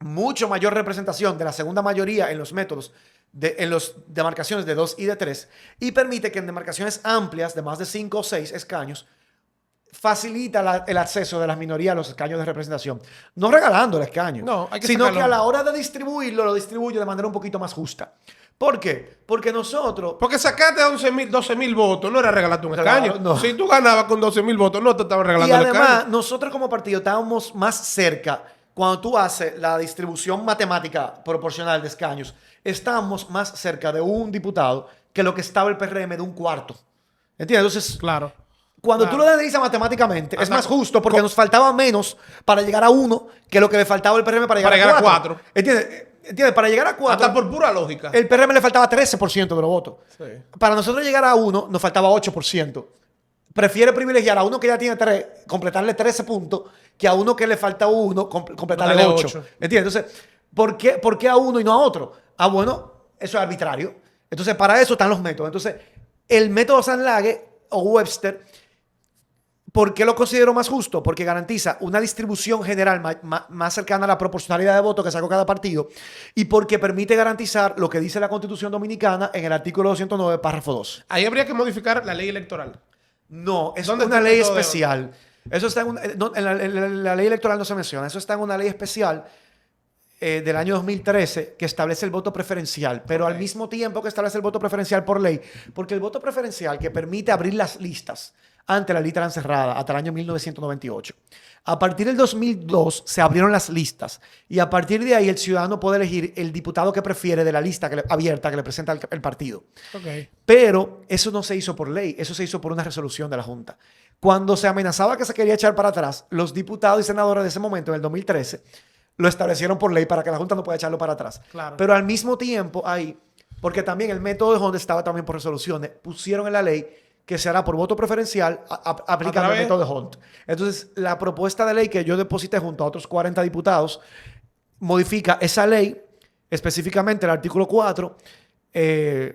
mucho mayor representación de la segunda mayoría en los métodos, en las demarcaciones de 2 y de 3, y permite que en demarcaciones amplias de más de 5 o 6 escaños facilita el acceso de las minorías a los escaños de representación. No regalando el escaño, No, hay que sino sacarlo. que a la hora de distribuirlo, lo distribuye de manera un poquito más justa. ¿Por qué? Porque nosotros... Porque sacaste a 12,000 votos, no era regalarte un Claro, escaño. no. Si tú ganabas con 12,000 votos, no te estaban Y regalando el además, escaño. nosotros como partido estábamos más cerca, cuando tú haces la distribución matemática proporcional de escaños, estamos más cerca de un diputado que lo que estaba el PRM de un cuarto. ¿Entiendes? Entonces, Claro. cuando tú lo analizas matemáticamente, es más justo porque nos faltaba menos para llegar a 1 que lo que le faltaba al PRM para llegar a 4. ¿Entiendes? Para llegar a 4, Hasta por pura lógica. el PRM le faltaba 13% de los votos. Sí. Para nosotros llegar a 1, nos faltaba 8%. Prefiere privilegiar a uno que ya tiene 3, completarle 13 puntos, que a uno que le falta 1, completarle Dale 8. 8. ¿Entiendes? Entonces, ¿por qué a uno y no a otro? Ah, bueno, eso es arbitrario. Entonces, para eso están los métodos. Entonces, el método Sanlage o Webster, ¿por qué lo considero más justo? Porque garantiza una distribución general más cercana a la proporcionalidad de votos que sacó cada partido y porque permite garantizar lo que dice la Constitución Dominicana en el artículo 209, párrafo 2. Ahí habría que modificar la ley electoral. No, es ¿Dónde una está el ley método de especial. Eso está en la ley electoral no se menciona. Eso está en una ley especial del año 2013 que establece el voto preferencial, pero al mismo tiempo que establece el voto preferencial por ley, porque el voto preferencial que permite abrir las listas ante la lista encerrada hasta el año 1998. A partir del 2002 se abrieron las listas y a partir de ahí el ciudadano puede elegir el diputado que prefiere de la lista abierta que le presenta el partido. Ok. Pero eso no se hizo por ley, eso se hizo por una resolución de la Junta. Cuando se amenazaba que se quería echar para atrás, los diputados y senadores de ese momento, en el 2013, lo establecieron por ley para que la Junta no pueda echarlo para atrás. Claro. Pero al mismo tiempo ahí, porque también el método de Hunt estaba también por resoluciones, pusieron en la ley que se hará por voto preferencial aplicando el método de Hunt. Entonces, la propuesta de ley que yo deposité junto a otros 40 diputados modifica esa ley, específicamente el artículo 4,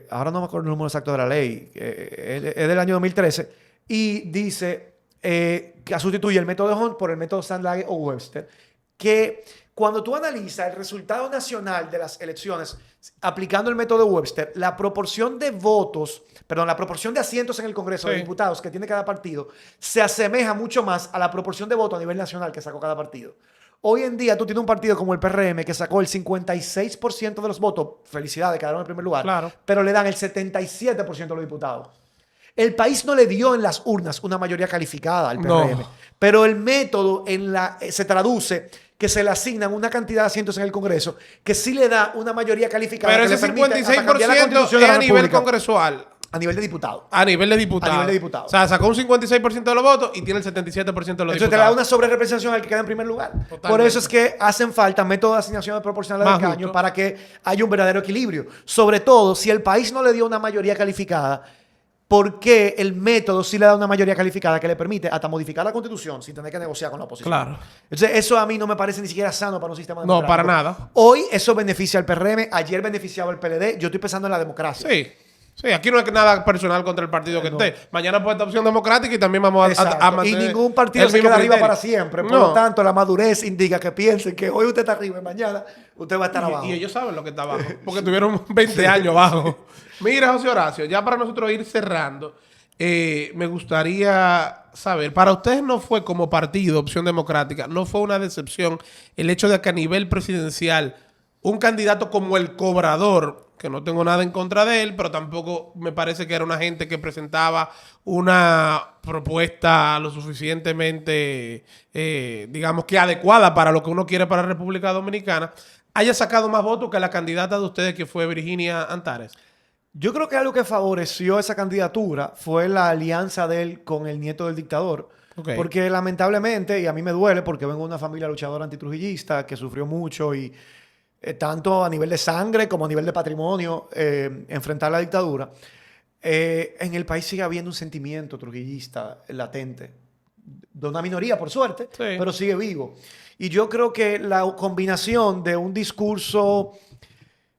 ahora no me acuerdo el número exacto de la ley, es del año 2013, y dice que sustituye el método de Hunt por el método Sanlage o Webster, que cuando tú analizas el resultado nacional de las elecciones aplicando el método Webster, la proporción de votos, perdón, la proporción de asientos en el Congreso de Diputados que tiene cada partido se asemeja mucho más a la proporción de votos a nivel nacional que sacó cada partido. Hoy en día tú tienes un partido como el PRM que sacó el 56% de los votos, felicidades, quedaron en primer lugar, pero le dan el 77% de los diputados. El país no le dio en las urnas una mayoría calificada al PRM, pero el método se traduce que se le asignan una cantidad de asientos en el Congreso que sí le da una mayoría calificada. Pero ese 56% es a nivel congresual. A nivel de diputado. A nivel de diputado. A nivel de diputado. O sea, sacó un 56% de los votos y tiene el 77% de los Entonces diputados. te da una sobrerepresentación al que queda en primer lugar. Totalmente. Por eso es que hacen falta métodos de asignación proporcional de escaños para que haya un verdadero equilibrio. Sobre todo, si el país no le dio una mayoría calificada, ¿por qué el método sí le da una mayoría calificada que le permite hasta modificar la Constitución sin tener que negociar con la oposición? Claro. Entonces, eso a mí no me parece ni siquiera sano para un sistema democrático. No, para nada. Hoy eso beneficia al PRM, ayer beneficiaba al PLD. Yo estoy pensando en la democracia. Sí. Sí, aquí no es nada personal contra el partido que esté. Mañana puede estar Opción Democrática y también vamos a mantener. Y ningún partido se queda arriba para siempre. Por lo tanto, la madurez indica que piensen que hoy usted está arriba y mañana usted va a estar abajo. Y ellos saben lo que está abajo, porque tuvieron 20 años abajo. Mira, José Horacio, ya para nosotros ir cerrando, me gustaría saber, para ustedes no fue como partido Opción Democrática, no fue una decepción el hecho de que a nivel presidencial un candidato como el Cobrador, que no tengo nada en contra de él, pero tampoco me parece que era una gente que presentaba una propuesta lo suficientemente, digamos que adecuada para lo que uno quiere para la República Dominicana, haya sacado más votos que la candidata de ustedes, que fue Virginia Antares? Yo creo que algo que favoreció esa candidatura fue la alianza de él con el nieto del dictador. Okay. Porque lamentablemente, y a mí me duele porque vengo de una familia luchadora antitrujillista que sufrió mucho y tanto a nivel de sangre como a nivel de patrimonio, enfrentar la dictadura. En el país sigue habiendo un sentimiento trujillista latente, de una minoría por suerte, pero sigue vivo. Y yo creo que la combinación de un discurso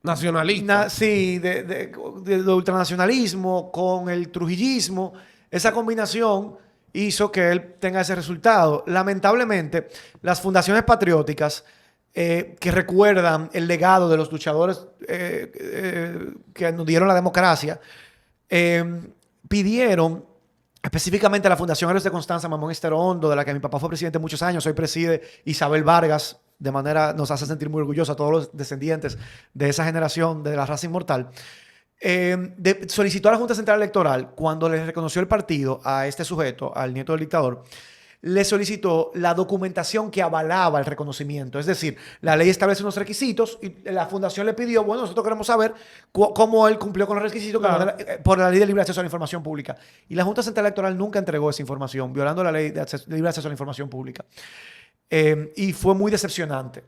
nacionalista, de ultranacionalismo con el trujillismo, esa combinación hizo que él tenga ese resultado. Lamentablemente, las fundaciones patrióticas que recuerdan el legado de los luchadores que nos dieron la democracia, pidieron específicamente a la Fundación Héroes de Constanza Mamón Estero Hondo, de la que mi papá fue presidente muchos años, hoy preside Isabel Vargas, nos hace sentir muy orgullosos a todos los descendientes de esa generación de la raza inmortal. Solicitó a la Junta Central Electoral, cuando le reconoció el partido a este sujeto, al nieto del dictador, le solicitó la documentación que avalaba el reconocimiento. Es decir, la ley establece unos requisitos y la fundación le pidió, bueno, nosotros queremos saber cómo él cumplió con los requisitos por la ley de libre acceso a la información pública. Y la Junta Central Electoral nunca entregó esa información, violando la ley de libre acceso a la información pública. Y fue muy decepcionante.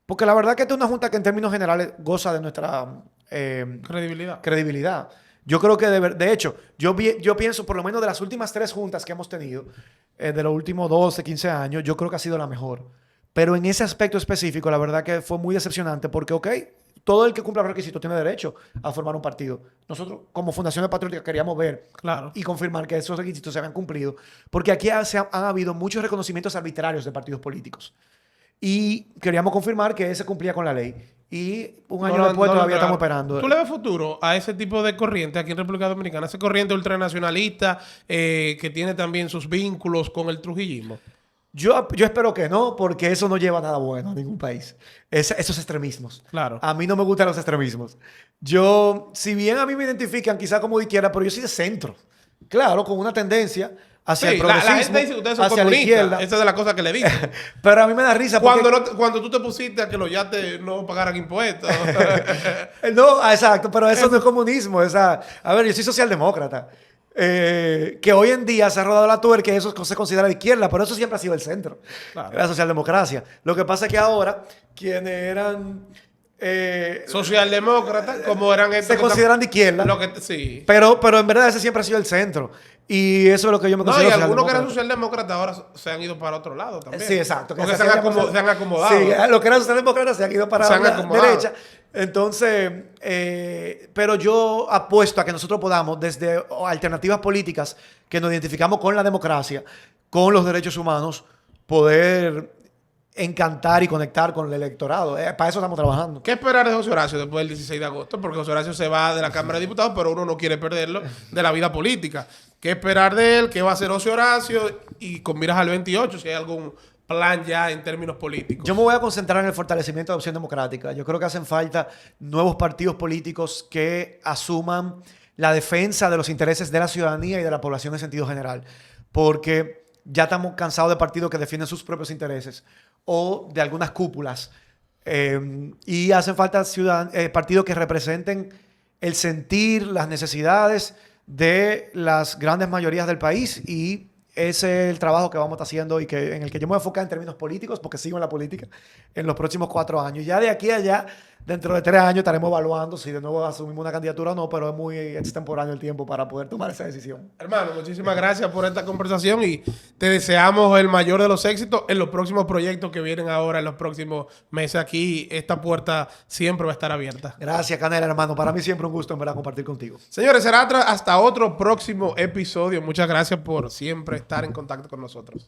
Porque la verdad que esta es una junta que en términos generales goza de nuestra credibilidad. Yo creo que, de hecho, yo pienso, por lo menos de las últimas 3 juntas que hemos tenido, de los últimos 12, 15 años, yo creo que ha sido la mejor. Pero en ese aspecto específico, la verdad que fue muy decepcionante porque, todo el que cumpla los requisitos tiene derecho a formar un partido. Nosotros, como Fundación de Patriótica, queríamos ver y confirmar que esos requisitos se habían cumplido, porque aquí han habido muchos reconocimientos arbitrarios de partidos políticos. Y queríamos confirmar que ese cumplía con la ley. Y un año después todavía estamos esperando. ¿Tú le ves futuro a ese tipo de corriente aquí en República Dominicana? Ese corriente ultranacionalista que tiene también sus vínculos con el trujillismo. Yo espero que no, porque eso no lleva nada bueno a ningún país. Esos extremismos. Claro. A mí no me gustan los extremismos. Si bien a mí me identifican quizá como de izquierda, pero yo soy de centro. Claro, con una tendencia hacia el progresismo, la gente dice que ustedes son comunistas. Esa es de la cosa que le dicen. Pero a mí me da risa cuando tú te pusiste a que los yates no pagaran impuestos. No, exacto, pero eso no es comunismo. A ver, yo soy socialdemócrata. Que hoy en día se ha rodado la tuerca y eso se considera de izquierda, pero eso siempre ha sido el centro. Claro. La socialdemocracia. Lo que pasa es que ahora, quienes eran socialdemócratas, como eran se consideran de izquierda. Pero en verdad ese siempre ha sido el centro. Y eso es lo que yo me considero. No, y algunos que eran socialdemócratas ahora se han ido para otro lado también. Sí, exacto. Porque se han acomodado. Sí, los que eran socialdemócratas se han ido para la derecha. Entonces, pero yo apuesto a que nosotros podamos, desde alternativas políticas que nos identificamos con la democracia, con los derechos humanos, poder encantar y conectar con el electorado. Para eso estamos trabajando. ¿Qué esperar de José Horacio después del 16 de agosto? Porque José Horacio se va de la Cámara de Diputados, pero uno no quiere perderlo de la vida política. ¿Qué esperar de él? ¿Qué va a hacer José Horacio? Y con miras al 28, si hay algún plan ya en términos políticos. Yo me voy a concentrar en el fortalecimiento de Opción Democrática. Yo creo que hacen falta nuevos partidos políticos que asuman la defensa de los intereses de la ciudadanía y de la población en sentido general. Porque ya estamos cansados de partidos que defienden sus propios intereses o de algunas cúpulas. Y hacen falta partidos que representen el sentir, las necesidades de las grandes mayorías del país, y ese es el trabajo que vamos a estar haciendo y en el que yo me voy a enfocar en términos políticos, porque sigo en la política, en los próximos 4 años. Ya de aquí a allá, dentro de 3 años, estaremos evaluando si de nuevo asumimos una candidatura o no, pero es muy extemporáneo el tiempo para poder tomar esa decisión. Hermano, muchísimas gracias por esta conversación y te deseamos el mayor de los éxitos en los próximos proyectos que vienen ahora, en los próximos meses. Aquí esta puerta siempre va a estar abierta. Gracias, Canela, hermano. Para mí siempre un gusto, en verdad, compartir contigo. Señores, será hasta otro próximo episodio. Muchas gracias por siempre estar en contacto con nosotros.